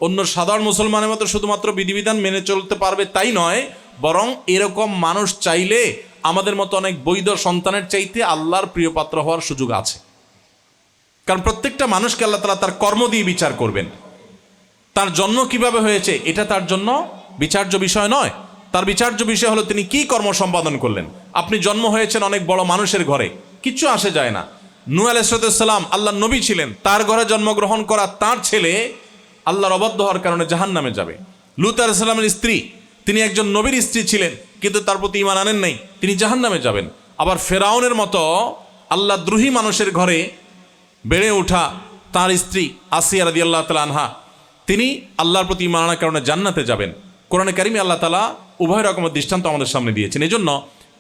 অন্য সাধারণ মুসলমানের মতো শুধুমাত্র বিধিবিধান মেনে চলতে পারবে তাই নয়, বরং এরকম মানুষ চাইলে আমাদের মতো অনেক বৈধ সন্তানের চাইতে আল্লাহর প্রিয়পাত্র হওয়ার সুযোগ আছে। কারণ প্রত্যেকটা মানুষকে আল্লাহ তাআলা তার কর্ম দিয়ে বিচার করবেন। তার জন্ম কিভাবে হয়েছে এটা তার জন্য বিচার্য বিষয় নয়। তার বিচার্য বিষয় হলো তিনি কি কর্ম সম্পাদন করলেন। আপনি জন্ম হয়েছেন অনেক বড় মানুষের ঘরে, কিচ্ছু আসে যায় না। নূহ আলাইহিস সালাম আল্লাহর নবী ছিলেন, তার ঘরে জন্মগ্রহণ করা তার ছেলে আল্লাহর অবাধ্য হওয়ার কারণে জাহান্নামে যাবে। লূত আলাইহিস সালামের স্ত্রী, তিনি একজন নবীর স্ত্রী ছিলেন, কিন্তু তার প্রতি ঈমান আনেন নাই, তিনি জাহান্নামে যাবেন। আবার ফেরাউনের মতো আল্লাহ দ্রোহী মানুষের ঘরে বেড়ে ওঠা তার স্ত্রী আসিয়া রাদিয়াল্লাহু তাআলা আনহা, তিনি আল্লাহর প্রতি ঈমান আনার কারণে জান্নাতে যাবেন। কোরআনে কারিমে আল্লাহ তাআলা উভয় রকমের দৃষ্টান্ত আমাদের সামনে দিয়েছেন। এই জন্য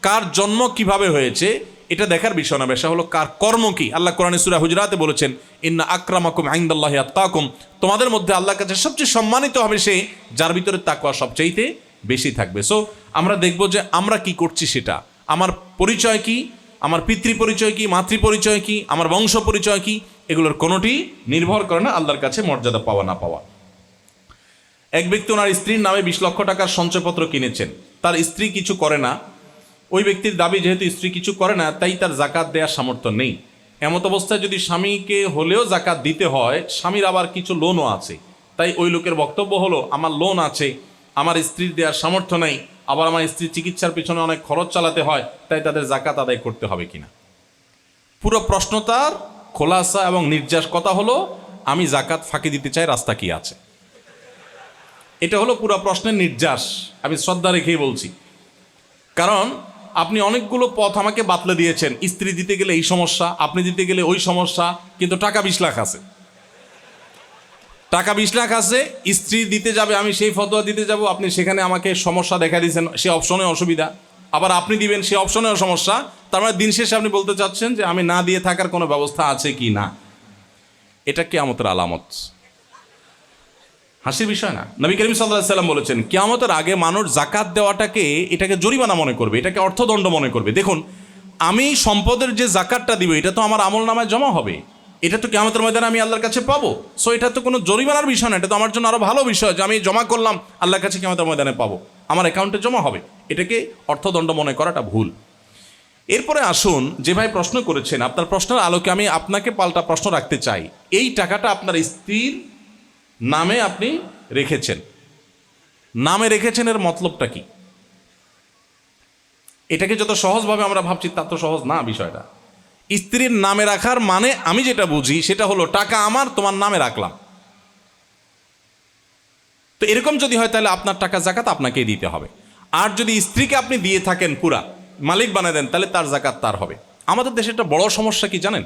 কার জন্ম কিভাবে হয়েছে এটা দেখার বিষয় না, বিষয় হলো কার কর্ম কি। আল্লাহ কোরআনে সূরা হুজুরাতে বলেছেন, ইন্না আকরামাকুম ইনদাল্লাহি আত্তাকুম, তোমাদের মধ্যে আল্লাহর কাছে সবচেয়ে সম্মানিত হবে সে যার ভিতরে তাকওয়া সবচাইতে বেশি থাকবে। সো আমরা দেখব যে আমরা কি করছি সেটা, আমার পরিচয় কি, আমার পিতৃ পরিচয় কি, মাতৃ পরিচয় কি, আমার বংশ পরিচয় কি, এগুলোর কোনোটি নির্ভর করে না আল্লাহর কাছে মর্যাদা পাওয়া না পাওয়া। এক ব্যক্তি ওনার স্ত্রীর নামে 20 লক্ষ টাকার সঞ্চয়পত্র কিনেছেন, তার স্ত্রী কিছু করে না। ওই ব্যক্তির দাবি যেহেতু স্ত্রী কিছু করে না তাই তার জাকাত দেওয়ার সামর্থ্য নেই। এমত অবস্থায় যদি স্বামীকে হলেও জাকাত দিতে হয়, স্বামীর আবার কিছু লোনও আছে, তাই ওই লোকের বক্তব্য হলো আমার লোন আছে, আমার স্ত্রীর দেওয়ার সামর্থ্য নেই, আবার আমার স্ত্রীর চিকিৎসার পিছনে অনেক খরচ চালাতে হয়, তাই তাদের জাকাত আদায় করতে হবে কিনা। পুরো প্রশ্ন তার খোলাসা এবং নির্যাস কথা হলো আমি জাকাত ফাঁকি দিতে চাই, রাস্তা কি আছে। এটা হলো পুরো প্রশ্নের নির্যাস। আমি শ্রদ্ধা রেখেই বলছি, কারণ আপনি অনেকগুলো পথ আমাকে বাতলে দিয়েছেন। স্ত্রী দিতে গেলে এই সমস্যা, আপনি দিতে গেলে ওই সমস্যা, কিন্তু টাকা 20 লাখ আছে, টাকা 20 লাখ আছে, স্ত্রী দিতে যাবে, আমি সেই ফতোয়া দিতে যাব, আপনি সেখানে আমাকে সমস্যা দেখা দিয়েছেন, সে অপশনে অসুবিধা, আবার আপনি দিবেন সে অপশনেও সমস্যা। তার মানে দিন শেষে আপনি বলতে চাচ্ছেন যে আমি না দিয়ে থাকার কোনো ব্যবস্থা আছে কি না। এটা কিয়ামতের আলামত, হাসির বিষয় না। নবী করিম সাল্লাল্লাহু আলাইহি ওয়াসাল্লাম বলেছেন কিয়ামতের আগে মানুষ জাকাত দেওয়াটাকে এটাকে জরিমানা মনে করবে, এটাকে অর্থদণ্ড মনে করবে। দেখুন, আমি সম্পদের যে জাকাতটা দিব এটা তো আমার আমল নামায় জমা হবে, এটা তো কিয়ামতের ময়দানে আমি আল্লাহর কাছে পাবো। সো এটা তো কোনো জরিমানার বিষয় না, এটা তো আমার জন্য আরো ভালো বিষয় যে আমি জমা করলাম, আল্লাহর কাছে কিয়ামতের ময়দানে পাবো, আমার অ্যাকাউন্টে জমা হবে। এটাকে অর্থদণ্ড মনে করাটা ভুল। এরপরে আসুন, যে ভাই প্রশ্ন করেছেন, আপনার প্রশ্নের আলোকে আমি আপনাকে পাল্টা প্রশ্ন রাখতে চাই। এই টাকাটা আপনার স্ত্রীর নামে আপনি রেখেছেন, নামে রেখেছেন, এর মতলবটা কি? এটাকে যত সহজভাবে আমরা ভাবছি তা তো সহজ না বিষয়টা। স্ত্রীর নামে রাখার মানে আমি যেটা বুঝি সেটা হলো টাকা আমার তোমার নামে রাখলাম। তো এরকম যদি হয় তাহলে আপনার টাকা জাকাত আপনাকেই দিতে হবে। আর যদি স্ত্রীকে আপনি দিয়ে থাকেন, পুরা মালিক বানিয়ে দেন, তাহলে তার জাকাত তার হবে। আমাদের দেশে একটা বড় সমস্যা কি জানেন?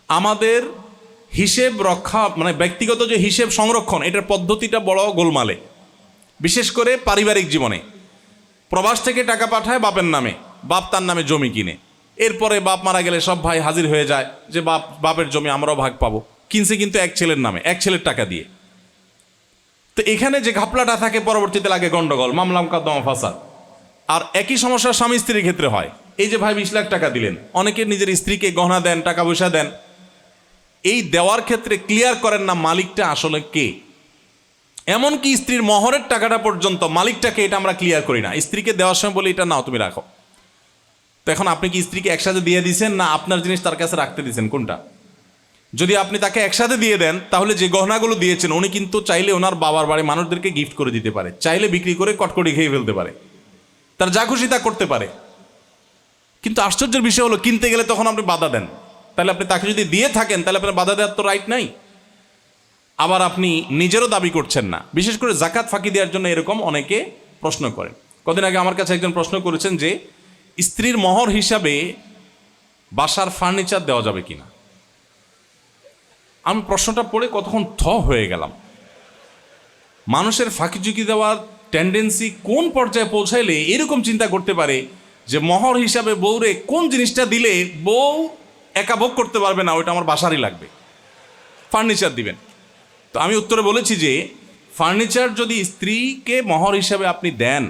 আমাদের হিসেব রক্ষা মানে ব্যক্তিগত যে হিসেব সংরক্ষণ, এটার পদ্ধতিটা বড় গোলমালে, বিশেষ করে পারিবারিক জীবনে। প্রবাস থেকে টাকা পাঠায় বাপের নামে, বাপ তার নামে জমি কিনে, এরপরে বাপ মারা গেলে সব ভাই হাজির হয়ে যায় যে বাপের জমি আমরাও ভাগ পাবো, কিনছে কিন্তু এক ছেলের নামে, এক ছেলের টাকা দিয়ে। তো এখানে যে ঘাপলাটা থাকে পরবর্তীতে লাগে গন্ডগোল, মামলা মোকদ্দমা, ফাসাদ। আর একই সমস্যা স্বামী স্ত্রীর ক্ষেত্রে হয়। এই যে ভাই 20 লাখ টাকা দিলেন, অনেকে নিজের স্ত্রীকে গহনা দেন, টাকা পয়সা দেন, এই দেওয়ার ক্ষেত্রে ক্লিয়ার করেন না মালিকটা আসলে কে। এমনকি স্ত্রীর মহরের টাকাটা পর্যন্ত মালিকটাকে এটা আমরা ক্লিয়ার করি না। স্ত্রীকে দেওয়ার সময় বলি এটা নাও তুমি রাখো। তো এখন আপনি কি স্ত্রীকে একসাথে দিয়ে দিয়েছেন না আপনার জিনিস তার কাছে রাখতে দিয়েছেন, কোনটা? যদি আপনি তাকে একসাথে দিয়ে দেন তাহলে যে গহনাগুলো দিয়েছেন উনি কিন্তু চাইলে ওনার বাবার বাড়ি মানুষদেরকে গিফট করে দিতে পারে, চাইলে বিক্রি করে কটকটি খেয়ে ফেলতে পারে, তার যা খুশি তা করতে পারে। কিন্তু আশ্চর্যের বিষয় হলো কিনতে গেলে তখন আপনি বাধা দেন। তাহলে আপনি তাকে যদি দিয়ে থাকেন তাহলে আপনার বাধা দেওয়ার তো রাইট নাই। আবার আপনি নিজেরও দাবি করছেন না। বিশেষ করে জাকাত ফাঁকি দেওয়ার জন্য এরকম অনেকে প্রশ্ন করেন। কদিন আগে আমার কাছে একজন প্রশ্ন করেছেন যে স্ত্রীর মহর হিসাবে বাসার ফার্নিচার দেওয়া যাবে কিনা। আমি প্রশ্নটা পড়ে কতক্ষণ হয়ে গেলাম। মানুষের ফাঁকি ঝুঁকি দেওয়ার টেন্ডেন্সি কোন পর্যায়ে পৌঁছাইলে এরকম চিন্তা করতে পারে যে মহর হিসাবে বউরে কোন জিনিসটা দিলে বউ একা ভোগ করতে পারবে না, ওইটা আমার বাসারই লাগবে, ফার্নিচার দিবেন। তো আমি উত্তরে বলেছি যে ফার্নিচার যদি স্ত্রীকে মহর হিসাবে আপনি দেন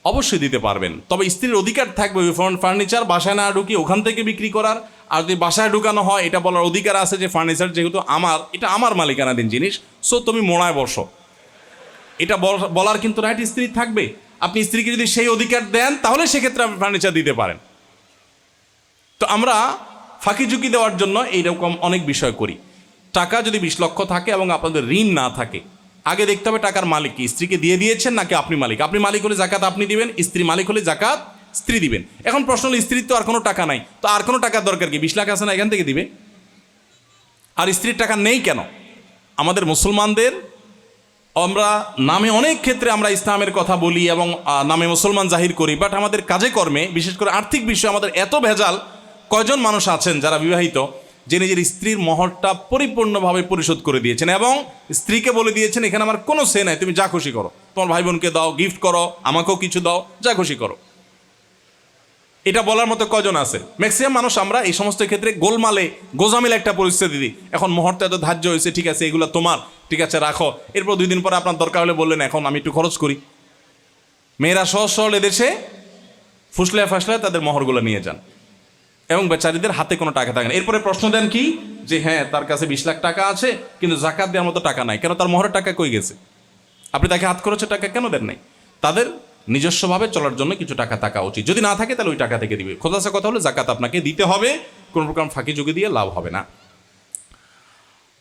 অবশ্যই দিতে পারবেন, তবে স্ত্রীর অধিকার থাকবে ওই ফার্নিচার বাসায় না ঢুকিয়ে ওখান থেকে বিক্রি করার। আর যদি বাসায় ঢুকানো হয় এটা বলার অধিকার আছে যে ফার্নিচার যেহেতু আমার, এটা আমার মালিকানাধীন জিনিস, সো তুমি মোড়ায় বসো, এটা বলার কিন্তু রাইট স্ত্রী থাকবে। আপনি স্ত্রীকে যদি সেই অধিকার দেন তাহলে সেক্ষেত্রে আপনি ফার্নিচার দিতে পারেন। তো আমরা ফাঁকি ঝুঁকি দেওয়ার জন্য এইরকম অনেক বিষয় করি। টাকা যদি 20 লক্ষ থাকে এবং আপনাদের ঋণ না থাকে, আগে দেখতে হবে টাকার মালিক কি, স্ত্রীকে দিয়ে দিয়েছেন নাকি আপনি মালিক। আপনি মালিক হলে জাকাত আপনি দিবেন, স্ত্রী মালিক হলে জাকাত স্ত্রী দিবেন। এখন প্রশ্ন হলো স্ত্রীর তো আর কোনো টাকা নাই, তো আর কোনো টাকার দরকার কি? 20 লাখ আছে না, এখান থেকে দিবে। আর স্ত্রীর টাকা নেই কেন? আমাদের মুসলমানদের আমরা নামে অনেক ক্ষেত্রে আমরা ইসলামের কথা বলি এবং নামে মুসলমান জাহির করি, বাট আমাদের কাজে কর্মে বিশেষ করে আর্থিক বিষয়ে আমাদের এত ভেজাল। কয়জন মানুষ আছেন যারা বিবাহিত যে নিজের স্ত্রীর মহরটা পরিপূর্ণভাবে পরিশোধ করে দিয়েছেন এবং স্ত্রীকে বলে দিয়েছেন এখানে আমার কোনো সে নাই, তুমি যা খুশি করো, তোমার ভাই বোনকে দাও, গিফট করো, আমাকেও কিছু দাও, যা খুশি করো। এটা বলার মতো কজন আছে? ম্যাক্সিমাম মানুষ আমরা এই সমস্ত ক্ষেত্রে গোজামিল একটা পরিস্থিতি দিই। এখন মুহূর্তে এত ধার্য হয়েছে, ঠিক আছে এগুলো তোমার, ঠিক আছে রাখো, এরপর 2 দিন পরে আপনার দরকার হলে বললেন এখন আমি একটু খরচ করি। মেয়েরা সহজ সরল এদেশে ফুসলায় ফাসলায় তাদের মহরগুলো নিয়ে যান এবং বেচারীদের হাতে কোনো টাকা থাকে না। এরপরে প্রশ্ন দেন কি যে হ্যাঁ তার কাছে 20 লাখ টাকা আছে কিন্তু জাকাত দেওয়ার মতো টাকা নাই, কেন? তার মহরের টাকা কই গেছে? আপনি তাকে হাত খরচের টাকা কেন দেন নাই? তাদের নিজস্বভাবে চলার জন্য কিছু টাকা থাকা উচিত, যদি না থাকে তাহলে ওই টাকা থেকে দিবে। খোলাসা কথা হলো জাকাত আপনাকে দিতে হবে, কোনো প্রকার ফাঁকি ঝুঁকি দিয়ে লাভ হবে না।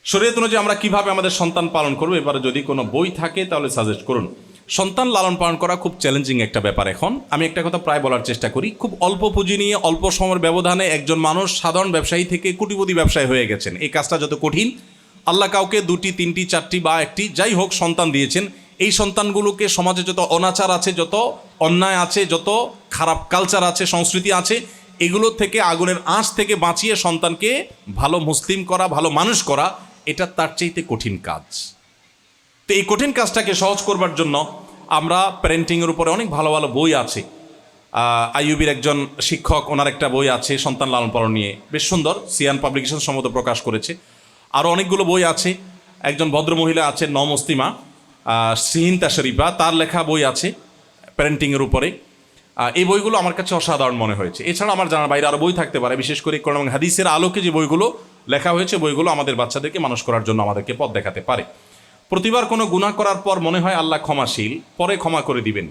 শরীয়ত অনুযায়ী আমরা কিভাবে আমাদের সন্তান পালন করবো, এবারে যদি কোনো বই থাকে তাহলে সাজেস্ট করুন। সন্তান লালন পালন করা খুব চ্যালেঞ্জিং একটা ব্যাপার। এখন আমি একটা কথা প্রায় বলার চেষ্টা করি, খুব অল্প পুঁজি নিয়ে অল্প সময়ের ব্যবধানে একজন মানুষ সাধারণ ব্যবসায়ী থেকে কোটিপতি ব্যবসায়ী হয়ে গেছেন। এই কাজটা যত কঠিন, আল্লাহ কাউকে 2টি 3টি 4টি বা 1টি যাই হোক সন্তান দিয়েছেন, এই সন্তানগুলোকে সমাজে যত অনাচার আছে, যত অন্যায় আছে, যত খারাপ কালচার আছে, সংস্কৃতি আছে, এগুলো থেকে আগুনের আঁচ থেকে বাঁচিয়ে সন্তানকে ভালো মুসলিম করা, ভালো মানুষ করা, এটা তার চাইতে কঠিন কাজ। তো এই কঠিন কাজটাকে সহজ করবার জন্য আমরা প্যারেন্টিংয়ের উপরে অনেক ভালো ভালো বই আছে। আইইউবির একজন শিক্ষক, ওনার একটা বই আছে সন্তান লালন পালন নিয়ে, বেশ সুন্দর, সিয়ান পাবলিকেশন সম্ভবত প্রকাশ করেছে। আরও অনেকগুলো বই আছে। একজন ভদ্রমহিলা আছেন নমস্তিমা সিহিন্তা শরীফা, তার লেখা বই আছে প্যারেন্টিংয়ের উপরে। এই বইগুলো আমার কাছে অসাধারণ মনে হয়েছে। এছাড়া আমার জানার বাইরে আরও বই থাকতে পারে, বিশেষ করে কোরআন এবং হাদিসের আলোকে যে বইগুলো লেখা হয়েছে, বইগুলো আমাদের বাচ্চাদেরকে মানুষ করার জন্য আমাদেরকে পথ দেখাতে পারে। প্রতিবার কোনো গুনাহ করার পর মনে হয় আল্লাহ ক্ষমাশীল, পরে ক্ষমা করে দিবেন,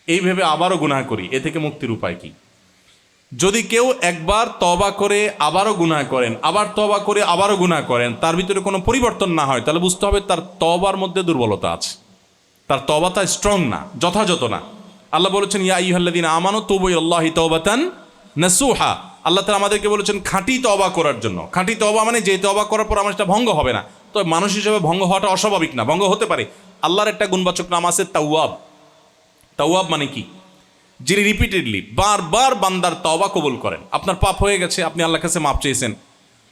এই ভেবে আবারও গুনাহ করি, এ থেকে মুক্তির উপায় কি? যদি কেউ একবার তওবা করে আবারও গুনাহ করেন, আবার তওবা করে আবারও গুনাহ করেন, তার ভিতরে কোনো পরিবর্তন না হয়, তাহলে বুঝতে হবে তার তওবার মধ্যে দুর্বলতা আছে, তার তওবাটা স্ট্রং না, যথাযথ না। আল্লাহ বলেছেন ইয়া আইয়ুহাল্লাযীনা আমানু তুবু ইলাল্লাহি তাওবাতান নাসুহা। আল্লাহ তাআলা আমাদেরকে বলেছেন খাঁটি তওবা করার জন্য। খাঁটি তওবা মানে যে তওবা করার পর আমার সেটা ভঙ্গ হবে না। তো মানুষ হিসেবে ভঙ্গ হওয়াটা অস্বাভাবিক না, ভঙ্গ হতে পারে। আল্লাহর একটা গুণবাচক নাম আছে তাওয়াব। তাওয়াব মানে কি? যিনি রিপিটেডলি বারবার বান্দার তওবা কবুল করেন। আপনার পাপ হয়ে গেছে, আপনি আল্লাহর কাছে মাপ চেয়েছেন,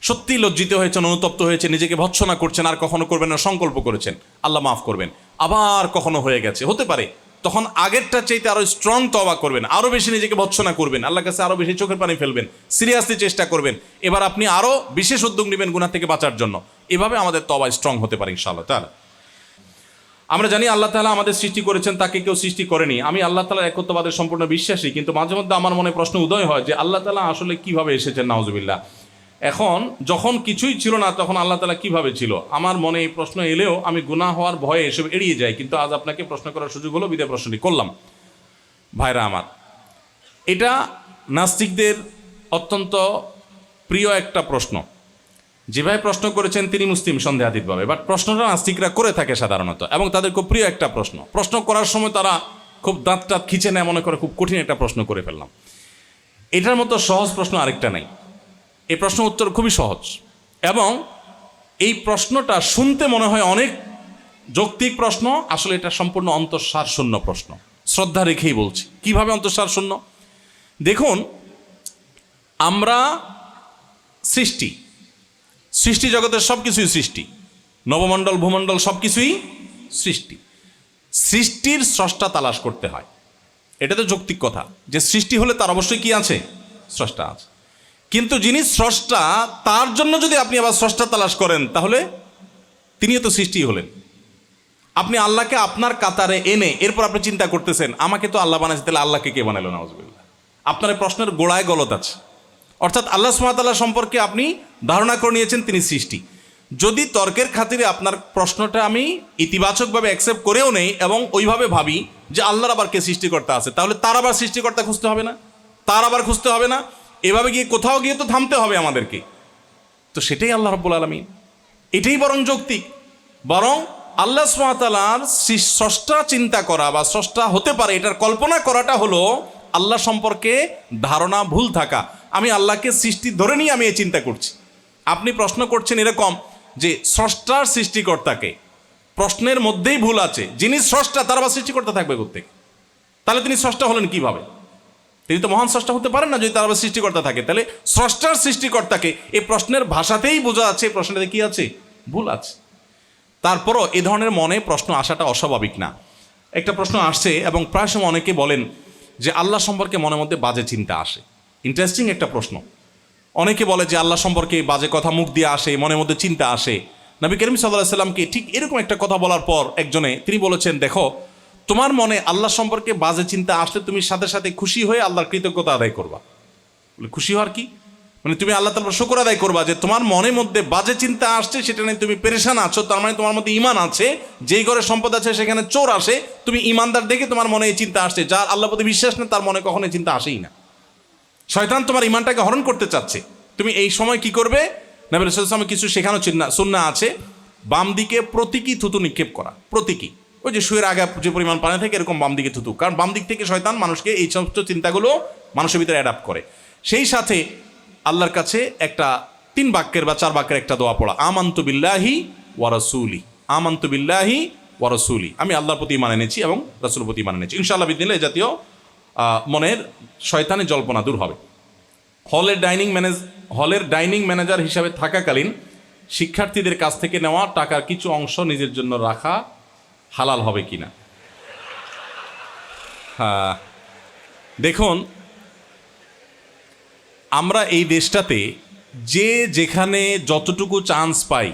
সত্যি লজ্জিত হয়েছেন, অনুতপ্ত হয়েছে, নিজেকে ভৎসনা করছেন, আর কখনো করবেন না সংকল্প করেছেন, আল্লাহ মাফ করবেন। আবার কখনো হয়ে গেছে, হতে পারে, তখন আগেরটা চাইতে আরো স্ট্রং তওবা করবেন, আরো বেশি নিজেকে ভৎসনা করবেন, আল্লাহর কাছে আরো বেশি চোখের পানি ফেলবেন, সিরিয়াসলি চেষ্টা করবেন। এবার আপনি আরো বিশেষ উদ্যোগ নেবেন গুনাহ থেকে বাঁচার জন্য। এভাবে আমাদের তওবা স্ট্রং হতে পারে ইনশাআল্লাহ তাআলা। আমরা জানি আল্লাহ তাআলা আমাদের সৃষ্টি করেছেন, তাকে কেউ সৃষ্টি করেনি। আমি আল্লাহ তাআলার একত্ববাদের সম্পূর্ণ বিশ্বাসী, কিন্তু মাঝে মধ্যে আমার মনে প্রশ্ন উদয় হয় যে আল্লাহ তাআলা আসলে কিভাবে এসেছেন, নাউজুবিল্লাহ। এখন যখন কিছুই ছিল না তখন আল্লাহ তাআলা কিভাবে ছিল? আমার মনে এই প্রশ্ন এলেও আমি গুনাহ হওয়ার ভয়ে এসব এড়িয়ে যাই, কিন্তু আজ আপনাকে প্রশ্ন করার সুযোগ হলো বিধায় প্রশ্নটি করলাম। ভাইরা আমার, এটা নাস্তিকদের অত্যন্ত প্রিয় একটা প্রশ্ন। যেভাবে প্রশ্ন করেছেন তিনি মুসলিম সন্দেহাতীতভাবে, বাট প্রশ্নটা নাস্তিকরা করে থাকে সাধারণত, এবং তাদের খুব প্রিয় একটা প্রশ্ন। প্রশ্ন করার সময় তারা খুব দাঁত টাত খিচে নেয়, মনে করে খুব কঠিন একটা প্রশ্ন করে ফেললাম। এটার মতো সহজ প্রশ্ন আরেকটা নাই। এই প্রশ্ন উত্তর খুবই সহজ, এবং এই প্রশ্নটা শুনতে মনে হয় অনেক যৌক্তিক প্রশ্ন, আসলে এটা সম্পূর্ণ অন্তঃসার শূন্য প্রশ্ন। শ্রদ্ধা রেখেই বলছি। কিভাবে অন্তঃসার শূন্য? দেখুন, আমরা সৃষ্টি জগতের সব কিছুই সৃষ্টি, নবমণ্ডল ভূমণ্ডল সব কিছুই সৃষ্টির স্রষ্টা তালাশ করতে হয়। এটা তো যৌক্তিক কথা যে সৃষ্টি হলে তার অবশ্যই কি আছে? স্রষ্টা আছে। কিন্তু যিনি স্রষ্টা, তার জন্য যদি আপনি আবার স্রষ্টা তালাশ করেন, তাহলে তিনিও তো সৃষ্টি হলেন। আপনি আল্লাহকে আপনার কাতারে এনে এরপর আপনি চিন্তা করতেছেন আমাকে তো আল্লাহ বানাইছে, তাহলে আল্লাহকে কে বানাইল? নাউজুবিল্লাহ। আপনার এই প্রশ্নের গোড়ায় গলত আছে। অর্থাৎ আল্লাহ সুবহানাহু ওয়া তাআলা সম্পর্কে আপনি ধারণা করে নিয়েছেন তিনি সৃষ্টি। যদি তর্কের খাতিরে আপনার প্রশ্নটা আমি ইতিবাচকভাবে অ্যাকসেপ্ট করেও নেই এবং ওইভাবে ভাবি যে আল্লাহর আবার কে সৃষ্টিকর্তা আছে, তাহলে তার আবার সৃষ্টিকর্তা খুঁজতে হবে না? তার আবার খুঁজতে হবে না? এভাবে গিয়ে কোথাও গিয়ে তো থামতে হবে আমাদেরকে। তো সেটাই আল্লাহ রাব্বুল আলামিন, এটাই বরং যৌক্তিক। বরং আল্লাহ সুবহানাহু ওয়া তাআলার স্রষ্টা চিন্তা করা বা স্রষ্টা হতে পারে এটার কল্পনা করাটা হলো আল্লাহ সম্পর্কে ধারণা ভুল থাকা। আমি আল্লাহকে সৃষ্টি ধরে নিয়ে আমি এই চিন্তা করছি। আপনি প্রশ্ন করছেন এরকম যে স্রষ্টার সৃষ্টিকর্তাকে, প্রশ্নের মধ্যেই ভুল আছে। যিনি স্রষ্টা তার আবার সৃষ্টিকর্তা থাকবে কোত্থেকে? তাহলে তিনি স্রষ্টা হলেন কিভাবে? তিনি তো মহান স্রষ্টা হতে পারেন না যদি তার আবার সৃষ্টিকর্তা থাকে। তাহলে স্রষ্টার সৃষ্টিকর্তাকে এই প্রশ্নের ভাষাতেই বোঝা যাচ্ছে এই প্রশ্নটাতে কি আছে? ভুল আছে। তারপরও এ ধরনের মনে প্রশ্ন আসাটা অস্বাভাবিক না। একটা প্রশ্ন আসছে এবং প্রায় সময় অনেকে বলেন যে আল্লাহ সম্পর্কে মনের মধ্যে বাজে চিন্তা আসে। ইন্টারেস্টিং একটা প্রশ্ন। অনেকে বলে যে আল্লাহ সম্পর্কে বাজে কথা মুখ দিয়ে আসে, মনের মধ্যে চিন্তা আসে। নবী করিম সাল্লাল্লাহু আলাইহি সাল্লামকে ঠিক এরকম একটা কথা বলার পর একজনে তিনি বলেছেন, দেখো তোমার মনে আল্লাহ সম্পর্কে বাজে চিন্তা আসলে তুমি সাথে সাথে খুশি হয়ে আল্লাহর কৃতজ্ঞতা আদায় করবা। বলে খুশি হওয়ার কি? মানে তুমি আল্লাহ তাআলার শুকর আদায় করবা যে তোমার মনের মধ্যে বাজে চিন্তা আসছে, সেটা নিয়ে তুমি পেরেশান আছো, তার মানে তোমার মধ্যে ঈমান আছে। যেই ঘরে সম্পদ আছে সেখানে চোর আসে, তুমি ঈমানদার দেখে তোমার মনে এই চিন্তা আসছে। যার আল্লাহর প্রতি বিশ্বাস নেই তার মনে কখনো এই চিন্তা আসেই না। শয়তান তোমার ঈমানটাকে হরণ করতে চাচ্ছে। তুমি এই সময় কি করবে? নবী সাল্লাল্লাহু আলাইহি ওয়াসাল্লাম কিছু শেখানো সুন্নাহ আছে। বাম দিকে প্রতীকী থুতু নিক্ষেপ করা। প্রতীকী, ওই যে শুয়ের আগে যে পরিমাণ পানি থাকে এরকম বাম দিকে থুতু, কারণ বাম দিক থেকে শয়তান মানুষকে এই সমস্ত চিন্তাগুলো মানুষের ভিতরে অ্যাডাপ্ট করে। সেই সাথে আল্লাহর কাছে একটা 3 বাক্যের বা 4 বাক্যের একটা দোয়া পড়া, আমানতু বিল্লাহি ওয়া রাসূলি, আমানতু বিল্লাহি ওয়া রাসূলি, আমি আল্লাহর প্রতি ঈমান এনেছি এবং রাসূলের প্রতি ঈমান এনেছি। ইনশাআল্লাহ বিদিনিল্লাহ এই জাতীয় মনের শয়তানি জল্পনা দূর হবে। হলের ডাইনিং ম্যানেজার হিসাবে থাকাকালীন শিক্ষার্থীদের কাছ থেকে নেওয়া টাকার কিছু অংশ নিজের জন্য রাখা হালাল হবে কিনা? হ্যাঁ, দেখুন, আমরা এই দেশটাতে যে যেখানে যতটুকু চান্স পাই,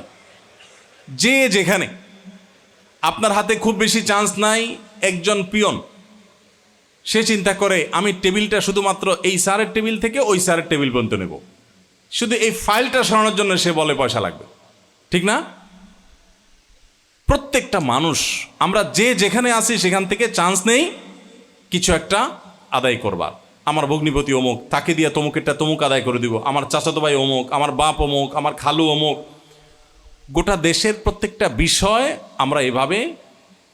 যে যেখানে, আপনার হাতে খুব বেশি চান্স নাই, একজন পিয়ন সে চিন্তা করে আমি টেবিলটা শুধুমাত্র এই স্যারের টেবিল থেকে ওই স্যারের টেবিল পর্যন্ত নেব, শুধু এই ফাইলটা সরানোর জন্য সে বলে পয়সা লাগবে, ঠিক না? প্রত্যেকটা মানুষ আমরা যে যেখানে আছি সেখান থেকে চান্স নেই কিছু একটা আদায় করবার। আমার ভগ্নিপতি অমুক, তাকে দিয়ে তমুকেরটা তমুক আদায় করে দিব, আমার চাচাতো ভাই অমুক, আমার বাপ অমুক, আমার খালু অমুক। গোটা দেশের প্রত্যেকটা বিষয় আমরা এভাবে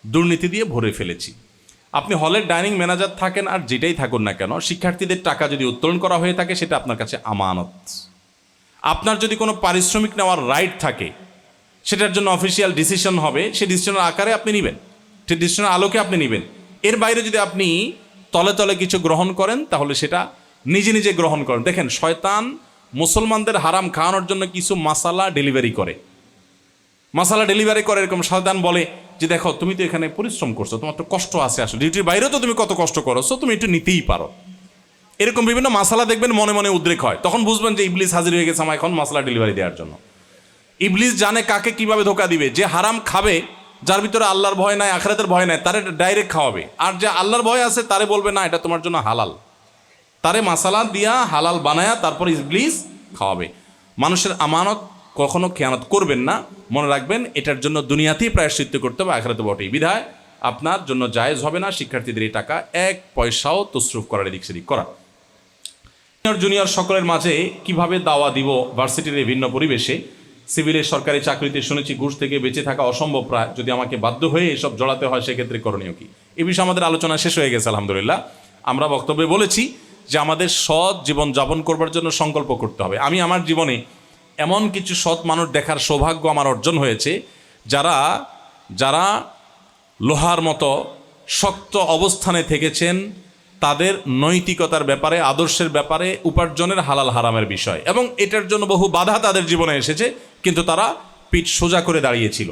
দুর্নীতি দিয়ে ভরে ফেলেছি। আপনি হলের ডাইনিং ম্যানেজার থাকেন আর যেটাই থাকুন না কেন, শিক্ষার্থীদের টাকা যদি উত্তোলন করা হয়ে থাকে সেটা আপনার কাছে আমানত। আপনার যদি কোনো পারিশ্রমিক নেওয়ার রাইট থাকে, সেটার জন্য অফিসিয়াল ডিসিশন হবে, সেই ডিসিশনের আকারে আপনি নেবেন, সেই ডিসিশনের আলোকে আপনি নেবেন। এর বাইরে যদি আপনি তলে তলে কিছু গ্রহণ করেন তাহলে সেটা নিজে নিজে গ্রহণ করেন। দেখেন, শয়তান মুসলমানদের হারাম খাওয়ানোর জন্য কিছু মাসালা ডেলিভারি করে, এরকম শয়তান বলে যে দেখো তুমি তো এখানে পরিশ্রম করছো, তোমার তো কষ্ট আছে, আসলে ডিউটির বাইরেও তো তুমি কত কষ্ট করছো, তুমি একটু নিতেই পারো। এরকম বিভিন্ন মাসালা দেখবেন মনে মনে উদ্রেক হয়, তখন বুঝবেন যে ইবলিস হাজির হয়ে গেছে আমার এখন মাসালা ডেলিভারি দেওয়ার জন্য। ইবলিস জানে কাকে কিভাবে ধোকা দিবে। যে হারাম খাবে, যার ভিতরে আল্লাহর ভয় নাই, আখিরাতের ভয় নাই, তারে ডাইরেক্ট খাওয়াবে। আর যে আল্লাহর ভয় আছে তারে বলবে না এটা তোমার জন্য হালাল, তারে মাসালা দিয়া হালাল বানায়া তারপর ইবলিস খাওয়াবে। মানুষের আমানত কখনো খেয়ানত করবেন না, মনে রাখবেন এটার জন্য দুনিয়াতেই প্রায়শ্চিত্ত করতে হবে, আখিরাতে বটেই। বিধায় আপনার জন্য জায়েজ হবে না শিক্ষার্থীদের এই টাকা 1 পয়সাও তসরুফ করার, এদিক সেদিক করা। জুনিয়র সকলের মাঝে কিভাবে দাওয়া দিব ভার্সিটির এই ভিন্ন পরিবেশে? সিভিলের সরকারি চাকরিতে শুনেছি ঘুষ থেকে বেঁচে থাকা অসম্ভব প্রায়, যদি আমাকে বাধ্য হয়ে এসব জড়াতে হয় সেক্ষেত্রে করণীয় কি? এই বিষয়ে আমাদের আলোচনা শেষ হয়ে গেছে আলহামদুলিল্লাহ। আমরা বক্তব্যে বলেছি যে আমাদের সৎ জীবন যাপন করবার জন্য সংকল্প করতে হবে। আমি আমার জীবনে এমন কিছু সৎ মানুষ দেখার সৌভাগ্য আমার অর্জন হয়েছে, যারা যারা লোহার মতো শক্ত অবস্থানে থেকেছেন তাদের নৈতিকতার ব্যাপারে, আদর্শের ব্যাপারে, উপার্জনের হালাল হারামের বিষয়, এবং এটার জন্য বহু বাধা তাদের জীবনে এসেছে, কিন্তু তারা পিঠ সোজা করে দাঁড়িয়েছিল।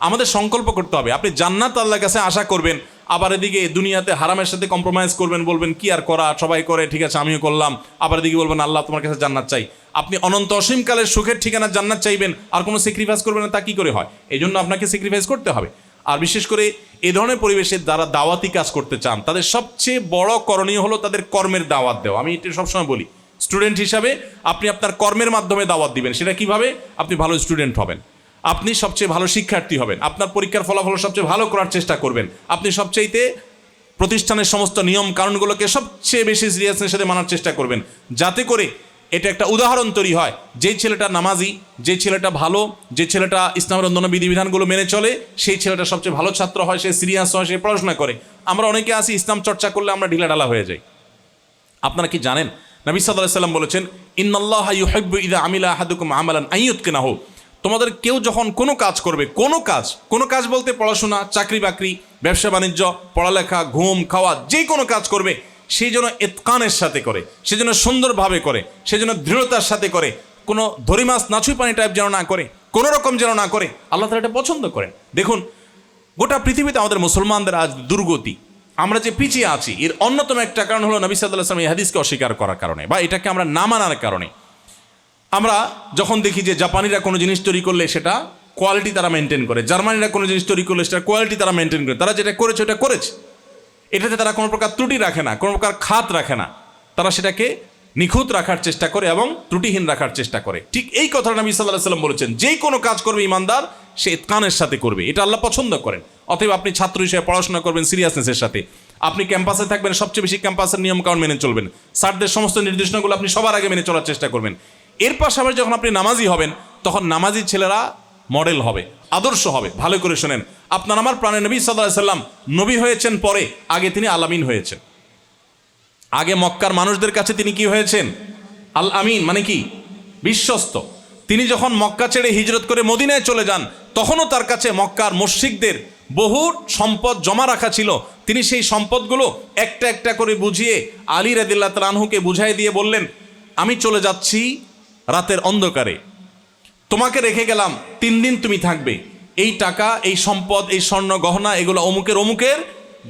আমাদের সংকল্প করতে হবে, আপনি জান্নাত আল্লাহর কাছে আশা করবেন, আবার এদিকে দুনিয়াতে হারামের সাথে কম্প্রোমাইজ করবেন, বলবেন কি আর করা, সবাই করে, ঠিক আছে আমিও করলাম, আবার এদিকে বলবেন আল্লাহ তোমার কাছে জান্নাত চাই। আপনি অনন্ত অসীমকালের সুখের ঠিকানা জান্নাত চাইবেন আর কোনো স্যাক্রিফাইস করবেন না, তা কি করে হয়? এই জন্য আপনাকে স্যাক্রিফাইস করতে হবে। আর বিশেষ করে এই ধরনের পরিবেশে যারা দাওয়াতি কাজ করতে চান, তাদের সবচেয়ে বড় করণীয় হলো তাদের কর্মের দাওয়াত দেওয়া। আমি এটা সবসময় বলি, স্টুডেন্ট হিসাবে আপনি আপনার কর্মের মাধ্যমে দাওয়াত দিবেন। সেটা কিভাবে? আপনি ভালো স্টুডেন্ট হবেন, আপনি সবচেয়ে ভালো শিক্ষার্থী হবেন, আপনার পরীক্ষার ফলাফল সবচেয়ে ভালো করার চেষ্টা করবেন, আপনি সবচেয়েতে প্রতিষ্ঠানের সমস্ত নিয়ম কানুনগুলোকে সবচেয়ে বেশি সিরিয়াসনেস সাথে মানার চেষ্টা করবেন, যাতে করে এটা একটা উদাহরণ তৈরি হয়। যেই ছেলেটা নামাজি, যে ছেলেটা ভালো, যে ছেলেটা ইসলামের অন্যান্য বিধিবিধানগুলো মেনে চলে, সেই ছেলেটা সবচেয়ে ভালো ছাত্র হয়, সে সিরিয়াস হয়, সে পড়াশোনা করে। আমরা অনেকে আসি ইসলাম চর্চা করলে আমরা ঢিলাঢালা হয়ে যাই। আপনারা কি জানেন, নবী সাল্লাল্লাহু আলাইহি ওয়াসাল্লাম বলেছেন, ইন্নাল্লাহা ইউহিব্বু ইযা আমিলা আহাদুকুম আমালান আন ইউতকিনাহু। তোমাদের কেউ যখন কোনো কাজ করবে, কোনো কাজ বলতে পড়াশোনা, চাকরি বাকরি, ব্যবসা বাণিজ্য, পড়ালেখা, ঘুম, খাওয়া, যে কোনো কাজ করবে, সেই জন্য ইতকানের সাথে করে, সে যেন সুন্দরভাবে করে, সে যেন দৃঢ়তার সাথে করে, কোনো ধরি মাছ নাছুই পানি টাইপ যেন না করে, কোনো রকম যেন না করে। আল্লাহ তাআলা এটা পছন্দ করেন। দেখুন, গোটা পৃথিবীতে আমাদের মুসলমানদের আজ দুর্গতি, আমরা যে পিছিয়ে আছি, এর অন্যতম একটা কারণ হলো নবী সাল্লাল্লাহু আলাইহি ওয়াসাল্লাম এই হাদিসকে অস্বীকার করার কারণে, বা এটাকে আমরা না মানার কারণে। আমরা যখন দেখি যে জাপানিরা কোনো জিনিস তৈরি করলে সেটা কোয়ালিটি তারা মেনটেন করে, জার্মানিরা কোনো জিনিস তৈরি করলে সেটা কোয়ালিটি তারা মেনটেন করে, তারা যেটা করেছে ওটা করেছে, এটাতে তারা কোনো প্রকার ত্রুটি রাখে না, কোনো প্রকার খাত রাখে না, তারা সেটাকে নিখুঁত রাখার চেষ্টা করে এবং ত্রুটিহীন রাখার চেষ্টা করে। ঠিক এই কথাটা নবী সাল্লাল্লাহু আলাইহি ওয়াসাল্লাম বলেছেন, যেই কোনো কাজ করবে ইমানদার, সে ইতকানের সাথে করবে, এটা আল্লাহ পছন্দ করেন। অতএব আপনি ছাত্র হিসেবে পড়াশোনা করবেন সিরিয়াসনেসের সাথে, আপনি ক্যাম্পাসে থাকবেন, সবচেয়ে বেশি ক্যাম্পাসের নিয়মকানুন মেনে চলবেন, স্যারদের সমস্ত নির্দেশনাগুলো আপনি সবার আগে মেনে চলার চেষ্টা করবেন। এর পাশাপাশি যখন আপনি নামাজি হবেন, তখন নামাজি ছেলেরা মডেল হবে, আদর্শ হবে। ভালো করে শোনেন, আপনার আমার প্রাণের নবী সাল্লাল্লাহু আলাইহি ওয়াসাল্লাম নবী হয়েছেন পরে, আগে তিনি আল আমিন হয়েছেন। আগে মক্কার মানুষদের কাছে তিনি কি হয়েছেন? আল আমিন, মানে কি? বিশ্বস্ত। তিনি যখন মক্কা ছেড়ে হিজরত করে মদিনায় চলে যান, তখনও তার কাছে মক্কার মুশরিকদের বহু সম্পদ জমা রাখা ছিল। তিনি সেই সম্পদগুলো একটা একটা করে বুঝিয়ে আলী রাদিয়াল্লাহু তাআলা আনহুকে বুঝাই দিয়ে বললেন, আমি চলে যাচ্ছি রাতের অন্ধকারে, তোমাকে রেখে গেলাম, 3 দিন তুমি থাকবে। এই টাকা, এই সম্পদ, এই স্বর্ণ গহনা, এগুলো অমুকের,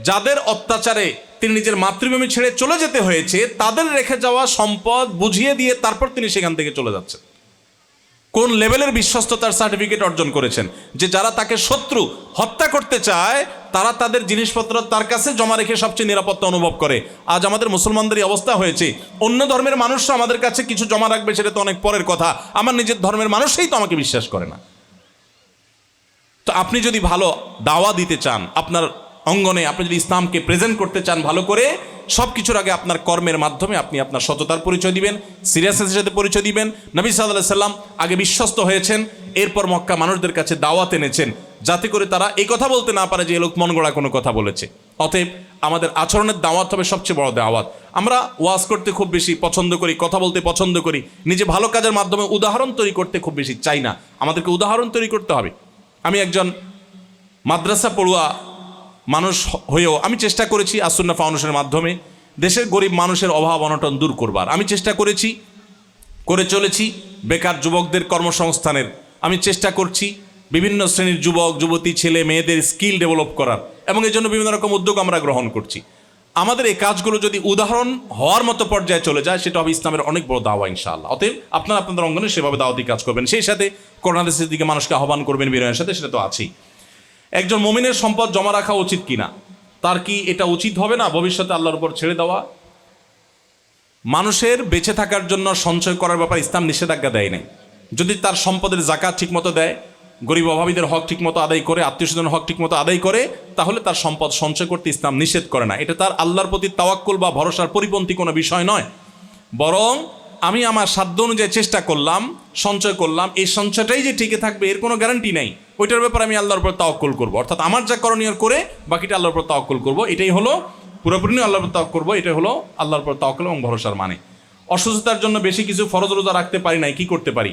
যাদের অত্যাচারে তিনি নিজের মাতৃভূমি ছেড়ে চলে যেতে হয়েছে, তাদের রেখে যাওয়া সম্পদ বুঝিয়ে দিয়ে তারপর তিনি সেখান থেকে চলে যাচ্ছেন। কোন লেভেলের বিশ্বস্ততার সার্টিফিকেট অর্জন করেছেন, যে যারা তাকে শত্রু হত্যা করতে চায়, তারা তাদের জিনিসপত্র তার কাছে জমা রেখে সবচেয়ে নিরাপত্তা অনুভব করে। আজ আমাদের মুসলমানদের অবস্থা হয়েছে, অন্য ধর্মের মানুষরা আমাদের কাছে কিছু জমা রাখবে, সেটা তো অনেক পরের কথা, আমার নিজের ধর্মের মানুষই তো আমাকে বিশ্বাস করে না। তো আপনি যদি ভালো দাওয়া দিতে চান, আপনার অঙ্গনে আপনি যদি ইসলামকে প্রেজেন্ট করতে চান ভালো করে, সব কিছুর আগে আপনার কর্মের মাধ্যমে আপনি আপনার সততার পরিচয় দিবেন, সিরিয়াসনেসের সাথে পরিচয় দিবেন। নবী সাল্লাল্লাহু আলাইহি ওয়াসাল্লাম আগে বিশ্বস্ত হয়েছেন, এরপর মক্কা মানুষদের কাছে দাওয়াত এনেছেন, যাতে করে তারা এই কথা বলতে না পারে যে এ লোক মন গড়া কোনো কথা বলেছে। অতএব আমাদের আচরণের দাওয়াত হবে সবচেয়ে বড় দাওয়াত। আমরা ওয়াজ করতে খুব বেশি পছন্দ করি, কথা বলতে পছন্দ করি, নিজে ভালো কাজের মাধ্যমে উদাহরণ তৈরি করতে খুব বেশি চাই না। আমাদেরকে উদাহরণ তৈরি করতে হবে। আমি একজন মাদ্রাসা পড়ুয়া মানুষ হয়েও আমি চেষ্টা করেছি আসুন্নাহ ফাউন্ডেশনের মাধ্যমে দেশের গরিব মানুষের অভাব অনটন দূর করবার আমি চেষ্টা করেছি, করে চলেছি। বেকার যুবকদের কর্মসংস্থানের আমি চেষ্টা করছি, বিভিন্ন শ্রেণীর যুবক যুবতী ছেলে মেয়েদের স্কিল ডেভেলপ করার, এবং এই জন্য বিভিন্ন রকম উদ্যোগ আমরা গ্রহণ করছি। আমাদের এই কাজগুলো যদি উদাহরণ হওয়ার মতো পর্যায়ে চলে যায়, সেটা হবে ইসলামের অনেক বড় দাওয়া ইনশাআল্লাহ। অতএব আপনারা আপনাদের অঙ্গনে সেভাবে দাওয়াতি কাজ করবেন, সেই সাথে করোনা দেশের দিকে মানুষকে আহ্বান করবেন বিনয়ের সাথে, সেটা তো আছেই। একজন মুমিনের সম্পদ জমা রাখা উচিত কিনা, তার কি এটা উচিত হবে না ভবিষ্যতে আল্লাহর উপর ছেড়ে দেওয়া? মানুষের বেঁচে থাকার জন্য সঞ্চয় করার ব্যাপারে ইসলাম নিষেধাজ্ঞা দেয় নাই। যদি তার সম্পদের জাকাত ঠিকমতো দেয়, গরিব অভাবীদের হক ঠিকমতো আদায় করে, আত্মীয় স্বজনের হক ঠিকমতো আদায় করে, তাহলে তার সম্পদ সঞ্চয় করতে ইসলাম নিষেধ করে না। এটা তার আল্লাহর প্রতি তাওয়াক্কুল বা ভরসার পরিপন্থী কোনো বিষয় নয়। বরং আমি আমার সাধ্য অনুযায়ী চেষ্টা করলাম, সঞ্চয় করলাম, এই সঞ্চয়টাই যে টিকে থাকবে এর কোনো গ্যারান্টি নাই। ওইটার ব্যাপারে আমি আল্লাহর উপর তাওয়াক্কুল করবো, অর্থাৎ আমার যা করণীয় করে বাকিটা আল্লাহর উপর তাওয়াক্কুল করবো। এটাই হলো পুরোপুরি আল্লাহর উপর তাওয়াক্কুল করবো, এটাই হলো আল্লাহর উপর তাওয়াক্কুল এবং ভরসার মানে। অসুস্থতার জন্য বেশি কিছু ফরজ রোজা রাখতে পারি নাই, কি করতে পারি?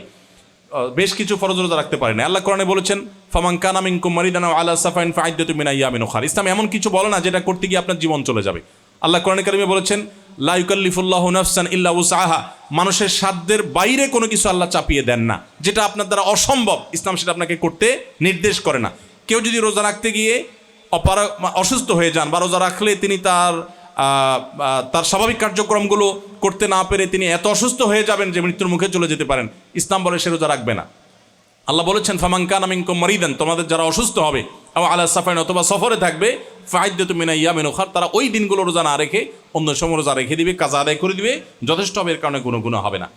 বেশ কিছু ফরজ রোজা রাখতে পারে না। আল্লাহ কোরআনে বলেছেন ফামান কানা মিনকুম মারিদান আও আলা সাফারিন ফাইদ্দাতুম মিন আইয়ামিন উখার। ইসলাম এমন কিছু বলে না যেটা করতে গিয়ে আপনার জীবন চলে যাবে। আল্লাহ কোরআনে কারিমে বলেছেন লা ইউকাল্লিফুল্লাহু নাফসান ইল্লা উসআহা, মানুষের সাধ্যের বাইরে কোনো কিছু আল্লাহ চাপিয়ে দেন না। যেটা আপনার দ্বারা অসম্ভব ইসলাম সেটা আপনাকে করতে নির্দেশ করে না। কেউ যদি রোজা রাখতে গিয়ে অসুস্থ হয়ে যান বা রোজা রাখলে তিনি তার স্বাভাবিক কার্যক্রমগুলো করতে না পেরে তিনি এত অসুস্থ হয়ে যাবেন যে মৃত্যুর মুখে চলে যেতে পারেন, ইসলাম বলে সে রোজা রাখবে না। আল্লাহ বলেছেন ফামান কানা মিনকুম মারিদান, তোমাদের যারা অসুস্থ হবে, আও আলা সাফারিন অথবা সফরে থাকবে, ফাইদ্দাতুম মিন আইয়ামিন উখার, তারা ওই দিনগুলো রোজা না রেখে অন্য সময় রোজা রেখে দিবে, কাজা আদায় করে দিবে, যথেষ্ট হবে, এর কারণে কোনো গুনাহ হবে না।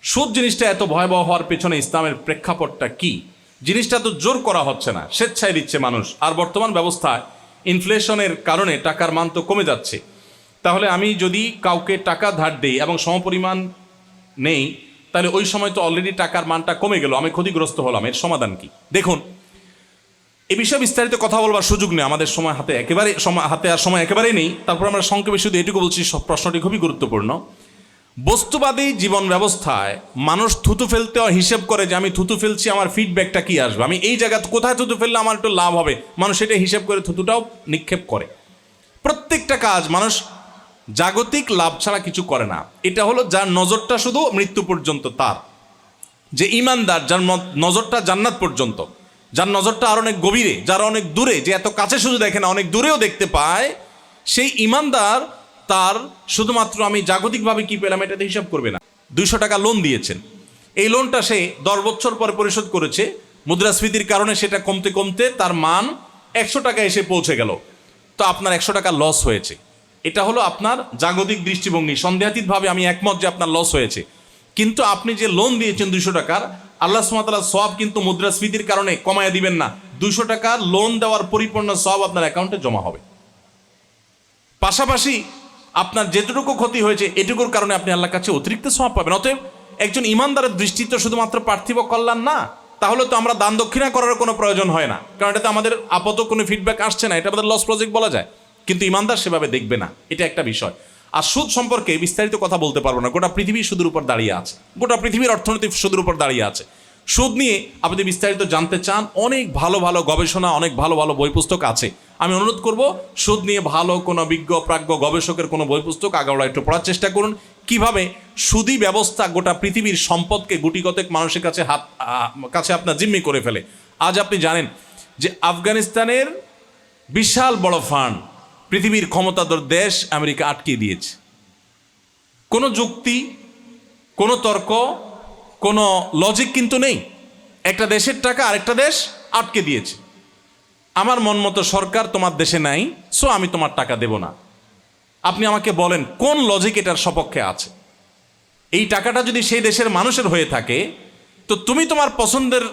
সুদ জিনিসটা এত ভয়াবহ হওয়ার পেছনে ইসলামের প্রেক্ষাপটটা কি? জিনিসটা তো জোর করা হচ্ছে না, স্বেচ্ছায় দিচ্ছে মানুষ। আর বর্তমান ব্যবস্থায় ইনফ্লেশনের কারণে টাকার মান তো কমে যাচ্ছে। তাহলে আমি যদি কাউকে টাকা ধার দিই এবং সমপরিমাণ নেই, তাহলে ওই সময় তো অলরেডি টাকার মানটা কমে গেল, আমি ক্ষতিগ্রস্ত হলাম। এর সমাধান কি? দেখুন, এই বিষয়ে বিস্তারিত কথা বলবার সুযোগ নেই, আমাদের সময় হাতে আর সময় একেবারেই নেই। তারপর আমরা সংক্ষেপে শুধু এটুকু বলছি, প্রশ্নটি খুবই গুরুত্বপূর্ণ। বস্তুবাদী জীবন ব্যবস্থায় মানুষ থুতু ফেলতে হিসেব করে যে আমি থুতু ফেলছি, আমার ফিডব্যাকটা কি আসবে, আমি এই জায়গা কোথায় থুতু ফেললে আমার একটু লাভ হবে, মানুষ এটা হিসেব করে থুতুটাও নিক্ষেপ করে। প্রত্যেকটা কাজ মানুষ জাগতিক লাভ ছাড়া কিছু করে না। এটা হলো যার নজরটা শুধু মৃত্যু পর্যন্ত, তার যে ইমানদার, যার নজরটা জান্নাত পর্যন্ত, যার নজরটা আর অনেক গভীরে, যার অনেক দূরে, যে এত কাছে শুধু দেখে না, অনেক দূরেও দেখতে পায়, সেই ইমানদার তার শুধুমাত্র আমি জাগতিকভাবে কি পেলাম এটাতে হিসাব করবে না। 200 টাকা লোন দিয়েছেন, এই লোনটা সে 10 বছর পর পরিশোধ করেছে, মুদ্রাস্ফীতির কারণে সেটা কমতে কমতে তার মান 100 টাকা এসে পৌঁছে গেল, তো আপনার 100 টাকা লস হয়েছে। এটা হলো আপনার জাগতিক দৃষ্টিভঙ্গি। সন্দেহাতীতভাবে আমি একমত যে আপনার লস হয়েছে, কিন্তু আপনি যে লোন দিয়েছেন 200 টাকার, আল্লাহ সুবহানাহু ওয়া তাআলা সওয়াব কিন্তু মুদ্রাস্ফীতির কারণে কমায় দিবেন না। 200 টাকা লোন দেওয়ার পরিপূর্ণ সওয়াব আপনার অ্যাকাউন্টে জমা হবে। পাশাপাশি আপনার যেটুকু ক্ষতি হয়েছে এটুকুর কারণে আপনি আল্লাহর কাছে অতিরিক্ত সওয়াব পাবেন। অতএব একজন ইমানদারের দৃষ্টি তো শুধুমাত্র পার্থিব কল্যাণ না। তাহলে তো আমরা দান দক্ষিণা করার কোনো প্রয়োজন হয় না, কারণ এটাতে আমাদের আপাতত কোনো ফিডব্যাক আসছে না, এটা আমাদের লস প্রজেক্ট বলা যায়। কিন্তু ইমানদার সেভাবে দেখবে না, এটা একটা বিষয়। আর সুদ সম্পর্কে বিস্তারিত কথা বলতে পারবো না, গোটা পৃথিবী সুদের উপর দাঁড়িয়ে আছে, গোটা পৃথিবীর অর্থনীতি সুদের উপর দাঁড়িয়ে আছে। সুদ নিয়ে আপনি বিস্তারিত জানতে চান, অনেক ভালো ভালো গবেষণা, অনেক ভালো ভালো বই পুস্তক আছে। আমি অনুরোধ করব, সুদ নিয়ে ভালো কোনো বিজ্ঞ প্রাজ্ঞ গবেষকের কোনো বই পুস্তক আগাওড়া একটু পড়ার চেষ্টা করুন, কিভাবে সুদী ব্যবস্থা গোটা পৃথিবীর সম্পদকে গুটিকতেক মানুষের কাছে আপনার জিম্মি করে ফেলে। আজ আপনি জানেন যে আফগানিস্তানের বিশাল বড় ফান্ড পৃথিবীর ক্ষমতাধর দেশ আমেরিকা আটকে দিয়েছে। কোনো যুক্তি, কোনো তর্ক, কোনো লজিক কিন্তু নেই। একটা দেশের টাকা আরেকটা দেশ আটকে দিয়েছে। আমার মন মতো সরকার তোমার দেশে নাই, সো আমি তোমার টাকা দেব না। আপনি আমাকে বলেন কোন লজিক এটার সপক্ষে আছে? এই টাকাটা যদি সেই দেশের মানুষের হয়ে থাকে, তো তুমি তোমার পছন্দের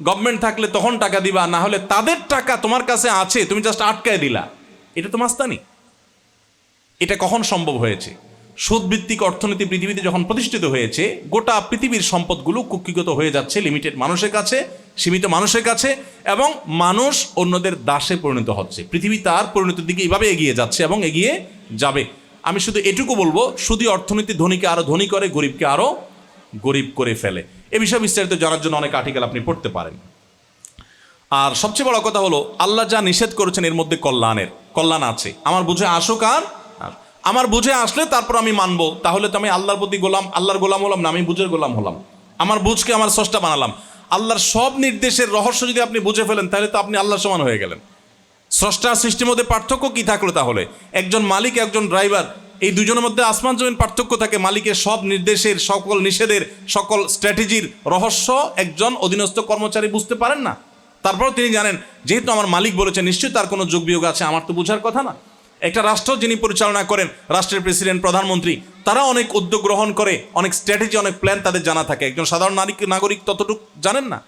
গভর্নমেন্ট থাকলে তখন টাকা দিবা, না হলে তাদের টাকা তোমার কাছে আছে, তুমি জাস্ট আটকায় দিলা। এটা তো মাস্তানি। এটা কখন সম্ভব হয়েছে? সুদভিত্তিক অর্থনীতি পৃথিবীতে যখন প্রতিষ্ঠিত হয়েছে, গোটা পৃথিবীর সম্পদগুলো কুক্ষিগত হয়ে যাচ্ছে লিমিটেড মানুষের কাছে, সীমিত মানুষের কাছে, এবং মানুষ অন্যদের দাসে পরিণত হচ্ছে। পৃথিবী তার পরিণতির দিকে এইভাবে এগিয়ে যাচ্ছে এবং এগিয়ে যাবে। আমি শুধু এটুকু বলবো, সুদী অর্থনীতি ধনীকে আরো ধনী করে, গরিবকে আরো গরিব করে ফেলে। এ বিষয়ে বিস্তারিত জানার জন্য অনেক আর্টিকেল আপনি পড়তে পারেন। আর সবচেয়ে বড় কথা হলো, আল্লাহ যা নিষেধ করেছেন এর মধ্যে কল্যাণ আছে। আমার বুঝে আসুক, আর আমার বুঝে আসলে তারপর আমি মানবো। তাহলে তো আমি আল্লাহর প্রতি আল্লাহর গোলাম হলাম না, আমি বুঝের গোলাম হলাম। আমার বুঝকে আমার স্রষ্টা বানালাম। আল্লাহর সব নির্দেশের রহস্য যদি আপনি বুঝে ফেলেন, তাহলে তো আপনি আল্লাহর সমান হয়ে গেলেন। স্রষ্টা সৃষ্টির মধ্যে পার্থক্য কি থাকলো তাহলে? একজন মালিক, একজন ড্রাইভার, এই দুজনের মধ্যে আসমান জমিন পার্থক্য থাকে। মালিকের সব নির্দেশের, সকল নিষেধের, সকল স্ট্র্যাটেজির রহস্য একজন অধীনস্থ কর্মচারী বুঝতে পারেন না। তারপরও তিনি জানেন, যেহেতু আমার মালিক বলেছে, নিশ্চয়ই তার কোনো যোগ বিয়োগ আছে, আমার তো বোঝার কথা না। একটা রাষ্ট্র যিনি পরিচালনা করেন, রাষ্ট্রের প্রেসিডেন্ট, প্রধানমন্ত্রী, তারা অনেক উদ্যোগ গ্রহণ করে, অনেক স্ট্র্যাটেজি, অনেক প্ল্যান তাদের জানা থাকে। একজন সাধারণ নাগরিক ততটুকু জানেন না।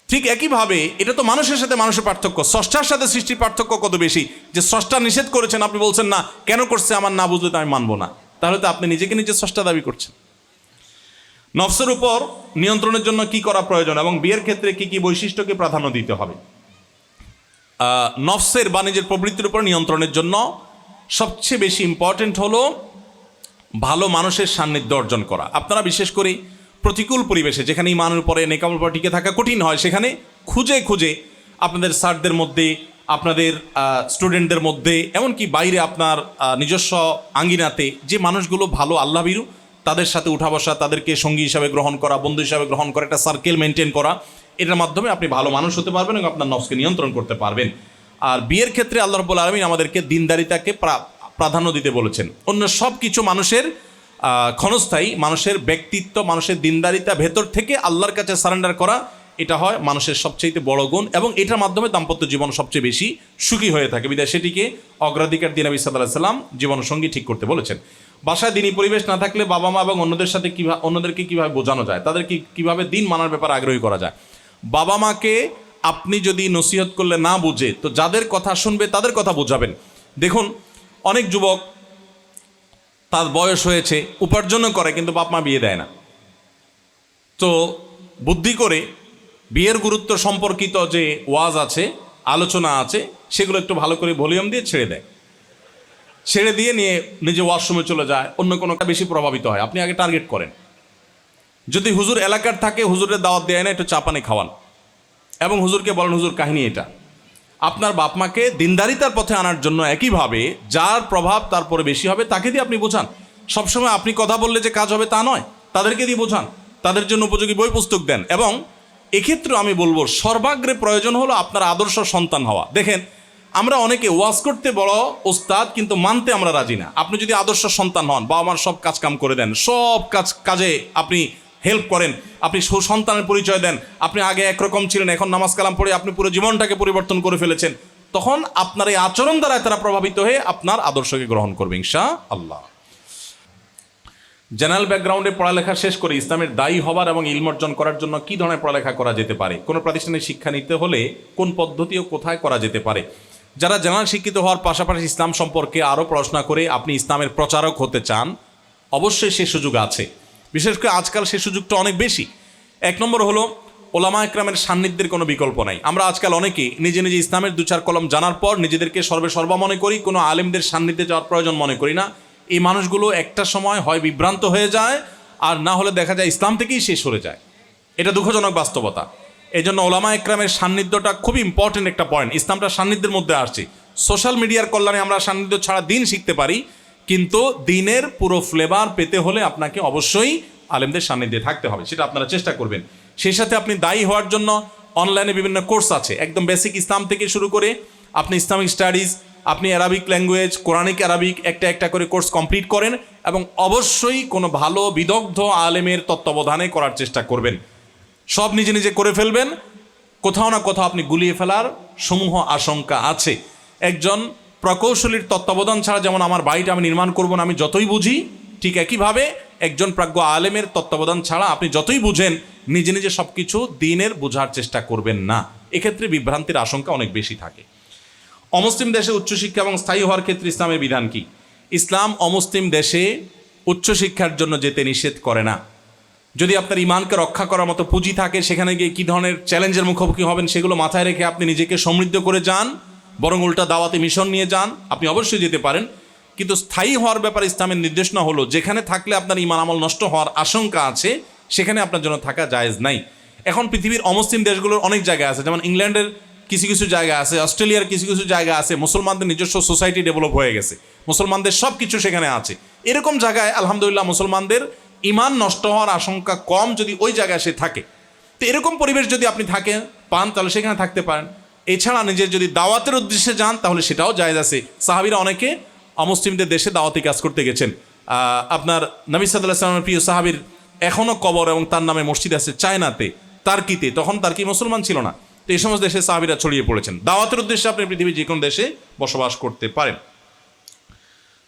ঠিক একইভাবে এটা তো মানুষের সাথে মানুষের পার্থক্য। স্রষ্টার সাথে সৃষ্টির পার্থক্য কত বেশি, যে স্রষ্টা নিষেধ করেছেন, আপনি বলছেন না, কেন করছে, আমার না বুঝলে তো আমি মানবো না। তাহলে তো আপনি নিজেকে নিজে স্রষ্টা দাবি করছেন। নফসের উপর নিয়ন্ত্রণের জন্য কি করা প্রয়োজন এবং বিয়ের ক্ষেত্রে কি কি বৈশিষ্ট্যকে প্রাধান্য দিতে হবে? নফসের বা নিজের প্রবৃত্তির উপর নিয়ন্ত্রণের জন্য সবচেয়ে বেশি ইম্পর্টেন্ট হলো ভালো মানুষের সান্নিধ্য অর্জন করা। আপনারা বিশেষ করে প্রতিকূল পরিবেশে, যেখানে ইমানের উপরে নেকামল উপরে টিকে থাকা কঠিন হয়, সেখানে খুঁজে খুঁজে আপনাদের স্যারদের মধ্যে, আপনাদের স্টুডেন্টদের মধ্যে, এমনকি বাইরে আপনার নিজস্ব আঙ্গিনাতে যে মানুষগুলো ভালো আল্লাহভীরু, তাদের সাথে উঠা বসা, তাদেরকে সঙ্গী হিসাবে গ্রহণ করা, বন্ধু হিসাবে গ্রহণ করা, একটা সার্কেল মেনটেন করা, এটার মাধ্যমে আপনি ভালো মানুষ হতে পারবেন এবং আপনার নফসকে নিয়ন্ত্রণ করতে পারবেন। আর বিয়ের ক্ষেত্রে আল্লাহ রাব্বুল আলামিন আমাদেরকে দিনদারিতাকে প্রাধান্য দিতে বলেছেন। অন্য সব কিছু মানুষের ক্ষণস্থায়ী, মানুষের ব্যক্তিত্ব, মানুষের দিনদারিতা, ভেতর থেকে আল্লাহর কাছে সারেন্ডার করা, এটা হয় মানুষের সবচেয়ে বড় গুণ, এবং এটার মাধ্যমে দাম্পত্য জীবন সবচেয়ে বেশি সুখী হয়ে থাকে। বিধায় সেটিকে অগ্রাধিকার দিয়ে নবী সাল্লাল্লাহু আলাইহি ওয়াসাল্লাম জীবনসঙ্গী ঠিক করতে বলেছেন। বাসায় দিনী পরিবেশ না থাকলে বাবা মা এবং অন্যদের সাথে অন্যদেরকে কীভাবে বোঝানো যায়, তাদেরকে কীভাবে দিন মানার ব্যাপারে আগ্রহী করা যায়। বাবা মাকে আপনি যদি নসিহত করলে না বুঝে, তো যাদের কথা শুনবে তাদের কথা বোঝাবেন। দেখুন, অনেক যুবক তার বয়স হয়েছে, উপার্জনও করে, কিন্তু বাপ মা বিয়ে দেয় না। তো বুদ্ধি করে বিয়ের গুরুত্ব সম্পর্কিত যে ওয়াজ আছে, আলোচনা আছে, সেগুলো একটু ভালো করে ভলিউম দিয়ে ছেড়ে দেয়। ছেড়ে দিয়ে নিয়ে নিজে ওয়াশরুমে চলে যায়, অন্য কোনো বেশি প্রভাবিত হয়। আপনি আগে টার্গেট করেন। যদি হুজুর এলাকার থাকে, হুজুরের দাওয়াত দেয় না, একটু চা পানি খাওয়ান এবং হুজুরকে বলেন হুজুর কাহিনী এটা। আপনার বাপ মাকে দিনদারিতার পথে আনার জন্য একইভাবে যার প্রভাব তারপরে বেশি হবে তাকে দিয়ে আপনি বোঝান। সবসময় আপনি কথা বললে যে কাজ হবে তা নয়, তাদেরকে দিয়ে বোঝান, তাদের জন্য উপযোগী বই পুস্তক দেন। এবং এক্ষেত্রে আমি বলবো সর্বাগ্রে প্রয়োজন হলো আপনার আদর্শ সন্তান হওয়া। দেখেন, আমরা অনেকে ওয়াজ করতে বড় ওস্তাদ, কিন্তু মানতে আমরা রাজি না। আপনি যদি আদর্শ সন্তান হন, বাবা মার সব কাজ কাম করে দেন, সব কাজে আপনি হেল্প করেন, আপনি সন্তানের পরিচয় দেন, আপনি আগে একরকম ছিলেন, এখন নামাজ কালাম পড়ে আপনি পুরো জীবনটাকে পরিবর্তন করে ফেলেছেন, তখন আপনার এই আচরণ দ্বারা তারা প্রভাবিত হয়ে আপনার আদর্শকে গ্রহণ করবে ইনশাআল্লাহ। জেনারেল ব্যাকগ্রাউন্ডে পড়ালেখা শেষ করে ইসলামের দায়ী হবার এবং ইলম অর্জন করার জন্য কী ধরনের পড়ালেখা করা যেতে পারে? কোনো প্রতিষ্ঠানে শিক্ষা নিতে হলে কোন পদ্ধতি ও কোথায় করা যেতে পারে? যারা জেনারেল শিক্ষিত হওয়ার পাশাপাশি ইসলাম সম্পর্কে আরও পড়াশোনা করে আপনি ইসলামের প্রচারক হতে চান, অবশ্যই সে সুযোগ আছে। বিশেষ করে আজকাল সে সুযোগটা অনেক বেশি। এক নম্বর হলো ওলামা একরামের সান্নিধ্যের কোনো বিকল্প নাই। আমরা আজকাল অনেকে নিজে নিজে ইসলামের দু চার কলম জানার পর নিজেদেরকে সর্বা মনে করি, কোনো আলেমদের সান্নিধ্যে যাওয়ার প্রয়োজন মনে করি না। এই মানুষগুলো একটা সময় হয় বিভ্রান্ত হয়ে যায়, আর না হলে দেখা যায় ইসলাম থেকেই শেষ হয়ে যায়। এটা দুঃখজনক বাস্তবতা। এই জন্য ওলামা একরামের সান্নিধ্যটা খুব ইম্পর্টেন্ট একটা পয়েন্ট। ইসলামটা সান্নিধ্যের মধ্যে আসছে। সোশ্যাল মিডিয়ার কল্যাণে আমরা সান্নিধ্য ছাড়া দিন শিখতে পারি, কিন্তু দিনের পুরো ফ্লেভার পেতে হলে আপনাকে অবশ্যই আলেমদের সান্নিধ্যে থাকতে হবে, সেটা আপনারা চেষ্টা করবেন। সেই সাথে আপনি দায়ী হওয়ার জন্য অনলাইনে বিভিন্ন কোর্স আছে, একদম বেসিক ইসলাম থেকে শুরু করে আপনি ইসলামিক স্টাডিজ, আপনি অ্যারাবিক ল্যাঙ্গুয়েজ, কোরআনিক অ্যারাবিক একটা করে কোর্স কমপ্লিট করেন, এবং অবশ্যই কোনো ভালো বিদগ্ধ আলেমের তত্ত্বাবধানে করার চেষ্টা করবেন। সব নিজে নিজে করে ফেলবেন, কোথাও না কোথাও আপনি গুলিয়ে ফেলার সমূহ আশঙ্কা আছে। একজন প্রকৌশলীর তত্ত্বাবধান ছাড়া, যেমন আমার বাড়িটা আমি নির্মাণ করব না আমি যতই বুঝি, ঠিক একইভাবে একজন প্রাজ্ঞ আলেমের তত্ত্বাবধান ছাড়া আপনি যতই বুঝেন, নিজে নিজে সব কিছু দিনের বোঝার চেষ্টা করবেন না। এক্ষেত্রে বিভ্রান্তির আশঙ্কা অনেক বেশি থাকে। অমুসলিম দেশে উচ্চশিক্ষা এবং স্থায়ী হওয়ার ক্ষেত্রে ইসলামের বিধান কি? ইসলাম অমুসলিম দেশে উচ্চশিক্ষার জন্য যেতে নিষেধ করে না। যদি আপনার ইমানকে রক্ষা করার মতো পুঁজি থাকে, সেখানে গিয়ে কী ধরনের চ্যালেঞ্জের মুখোমুখি হবেন সেগুলো মাথায় রেখে আপনি নিজেকে সমৃদ্ধ করে যান, বরং উল্টা দাওয়াতে মিশন নিয়ে যান, আপনি অবশ্যই যেতে পারেন। কিন্তু স্থায়ী হওয়ার ব্যাপারে ইসলামের নির্দেশনা হলো, যেখানে থাকলে আপনার ইমান আমল নষ্ট হওয়ার আশঙ্কা আছে সেখানে আপনার জন্য থাকা জায়েজ নাই। এখন পৃথিবীর অমুসলিম দেশগুলোর অনেক জায়গা আছে, যেমন ইংল্যান্ডের কিছু কিছু জায়গা আছে, অস্ট্রেলিয়ার কিছু কিছু জায়গা আছে, মুসলমানদের নিজস্ব সোসাইটি ডেভেলপ হয়ে গেছে, মুসলমানদের সব কিছু সেখানে আছে। এরকম জায়গায় আলহামদুলিল্লাহ মুসলমানদের ইমান নষ্ট হওয়ার আশঙ্কা কম, যদি ওই জায়গায় সে থাকে। তো এরকম পরিবেশ যদি আপনি পান তাহলে সেখানে থাকতে পারেন। এছাড়া নিজের যদি দাওয়াতের উদ্দেশ্যে যান তাহলে সেটাও জায়েজ আছে। সাহাবীরা অনেকে অমুসলিমদের দেশে দাওয়াতি কাজ করতে গেছেন। আপনার নবী সাল্লাল্লাহু আলাইহি ওয়াসাল্লামের প্রিয় সাহাবীর এখনও কবর এবং তার নামে মসজিদ আছে চায়নাতে, তার্কিতে, তখন তার্কি মুসলমান ছিল না। তো এই সমস্ত দেশে সাহাবীরা ছড়িয়ে পড়েছেন। দাওয়াতের উদ্দেশ্যে আপনি পৃথিবীর যে কোনো দেশে বসবাস করতে পারেন।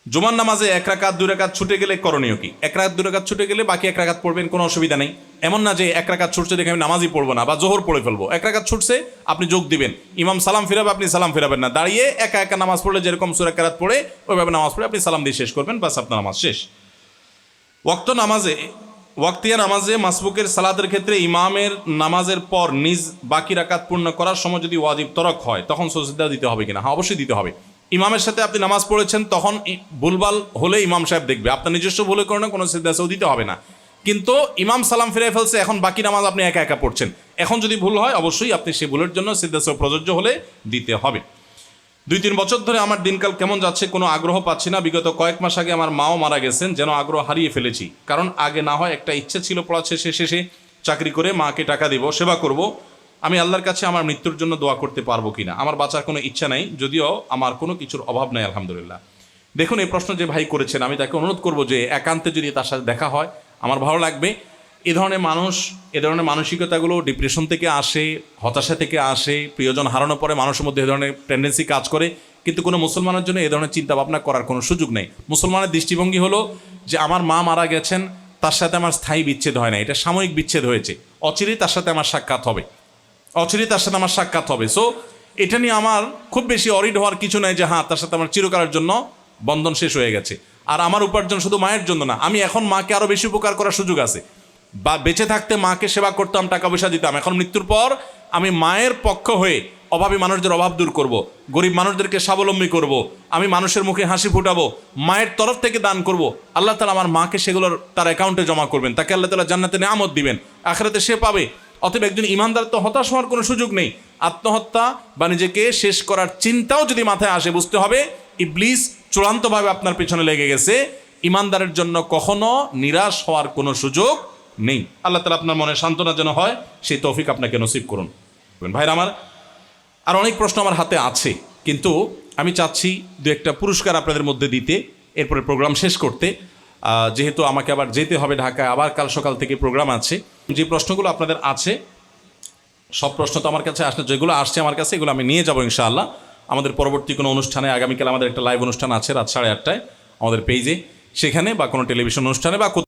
জুমার নামাজে 1 রাকাত 2 রাকাত ছুটে গেলে করণীয় কি? 1 রাকাত 2 রাকাত ছুটে গেলে বাকি 1 রাকাত পড়বেন, কোনো অসুবিধা নেই। এমন না যে 1 রাকাত ছুটছে দেখে আমি নামাজই পড়বো না বা জোহর পড়ে ফেলবো। 1 রাকাত ছুটছে আপনি যোগ দিবেন, ইমাম সালাম ফিরাবে আপনি সালাম ফিরাবেন না, দাঁড়িয়ে একা একা নামাজ পড়লে যেরকম সূরা কেরাত পড়ে ওইভাবে নামাজ পড়ে আপনি সালাম দিয়ে শেষ করবেন, বাস আপনার নামাজ শেষ। ওয়াক্তিয়া নামাজে মাসবুকের সালাতের ক্ষেত্রে ইমামের নামাজের পর নিজ বাকি রাকাত পূর্ণ করার সময় যদি ওয়াজিব তরক হয় তখন সুজদা দিতে হবে কিনা? হ্যাঁ, অবশ্যই দিতে হবে। ইমামের সাথে আপনি নামাজ পড়েছেন, তখন ভুলভাল হলে ইমাম সাহেব দেখবে, আপনার নিজস্ব ভুলে করে না কোনো সিজদাও দিতে হবে না। কিন্তু ইমাম সালাম ফিরে ফেলছে, এখন বাকি নামাজ আপনি একা একা পড়ছেন। এখন যদি ভুল হয় অবশ্যই আপনি সেই ভুলের জন্য সিজদা সাহু প্রযোজ্য হলে দিতে হবে। 2-3 বছর ধরে আমার দিনকাল কেমন যাচ্ছে, কোনো আগ্রহ পাচ্ছি না। বিগত কয়েক মাস আগে আমার মাও মারা গেছেন, যেন আগ্রহ হারিয়ে ফেলেছি। কারণ আগে না হয় একটা ইচ্ছে ছিল পড়া শেষে চাকরি করে মাকে টাকা দিব, সেবা করব। আমি আল্লাহর কাছে আমার মৃত্যুর জন্য দোয়া করতে পারবো কিনা। আমার বাঁচার কোনো ইচ্ছা নাই, যদিও আমার কোনো কিছুর অভাব নাই আলহামদুলিল্লাহ। দেখুন, এই প্রশ্ন যে ভাই করেছেন, আমি তাকে অনুরোধ করব যে একান্তে যদি তার সাথে দেখা হয় আমার ভালো লাগবে। এ ধরনের মানসিকতাগুলো ডিপ্রেশন থেকে আসে, হতাশা থেকে আসে। প্রিয়জন হারানোর পরে মানুষের মধ্যে এ ধরনের টেন্ডেন্সি কাজ করে, কিন্তু কোনো মুসলমানের জন্য এ ধরনের চিন্তা ভাবনা করার কোনো সুযোগ নেই। মুসলমানের দৃষ্টিভঙ্গি হলো যে আমার মা মারা গেছেন, তার সাথে আমার স্থায়ী বিচ্ছেদ হয় না, এটা সাময়িক বিচ্ছেদ হয়েছে, অচিরেই তার সাথে আমার সাক্ষাৎ হবে। সো এটা নিয়ে আমার খুব বেশি অরিড হওয়ার কিছু নাই যে হ্যাঁ তার সাথে আমার চিরকালের জন্য বন্ধন শেষ হয়ে গেছে। আর আমার উপার্জন শুধু মায়ের জন্য না, আমি এখন মাকে আরও বেশি উপকার করার সুযোগ আছে। বা বেঁচে থাকতে মাকে সেবা করতাম, টাকা পয়সা দিতাম, এখন মৃত্যুর পর আমি মায়ের পক্ষ হয়ে অভাবী মানুষদের অভাব দূর করব, গরিব মানুষদেরকে স্বাবলম্বী করব, আমি মানুষের মুখে হাসি ফুটাবো, মায়ের তরফ থেকে দান করব। আল্লাহ তাআলা আমার মাকে সেগুলোর তার অ্যাকাউন্টে জমা করবেন, তাকে আল্লাহ তাআলা জান্নাতে নেয়ামত দিবেন, আখিরাতে সে পাবে। অতএব একজন ইমানদার তো হতাশ হওয়ার কোনো সুযোগ নেই। আত্মহত্যা বা নিজেকে শেষ করার চিন্তাও যদি মাথায় আসে, বুঝতে হবে ইবলিস চূড়ান্তভাবে আপনার পেছনে লেগে গেছে। ইমানদারের জন্য কখনো নিরাশ হওয়ার কোনো সুযোগ নেই। আল্লাহ তাআলা আপনার মনে সান্ত্বনা যেন হয়, সেই তৌফিক আপনাকে নসিব করুন। ভাইরা আমার, আর অনেক প্রশ্ন আমার হাতে আছে, কিন্তু আমি চাচ্ছি 2-1টা পুরস্কার আপনাদের মধ্যে দিতে, এরপরে প্রোগ্রাম শেষ করতে। যেহেতু আমাকে আবার যেতে হবে ঢাকায়, আবার কাল সকাল থেকে প্রোগ্রাম আছে। যে প্রশ্নগুলো আপনাদের আছে, সব প্রশ্ন তো আমার কাছে আসলে যেগুলো আসছে আমার কাছে, এগুলো আমি নিয়ে যাবো ইনশাআল্লাহ আমাদের পরবর্তী কোনো অনুষ্ঠানে। আগামীকাল আমাদের একটা লাইভ অনুষ্ঠান আছে রাত 8:30টায় আমাদের পেজে, সেখানে বা কোনো টেলিভিশন অনুষ্ঠানে বা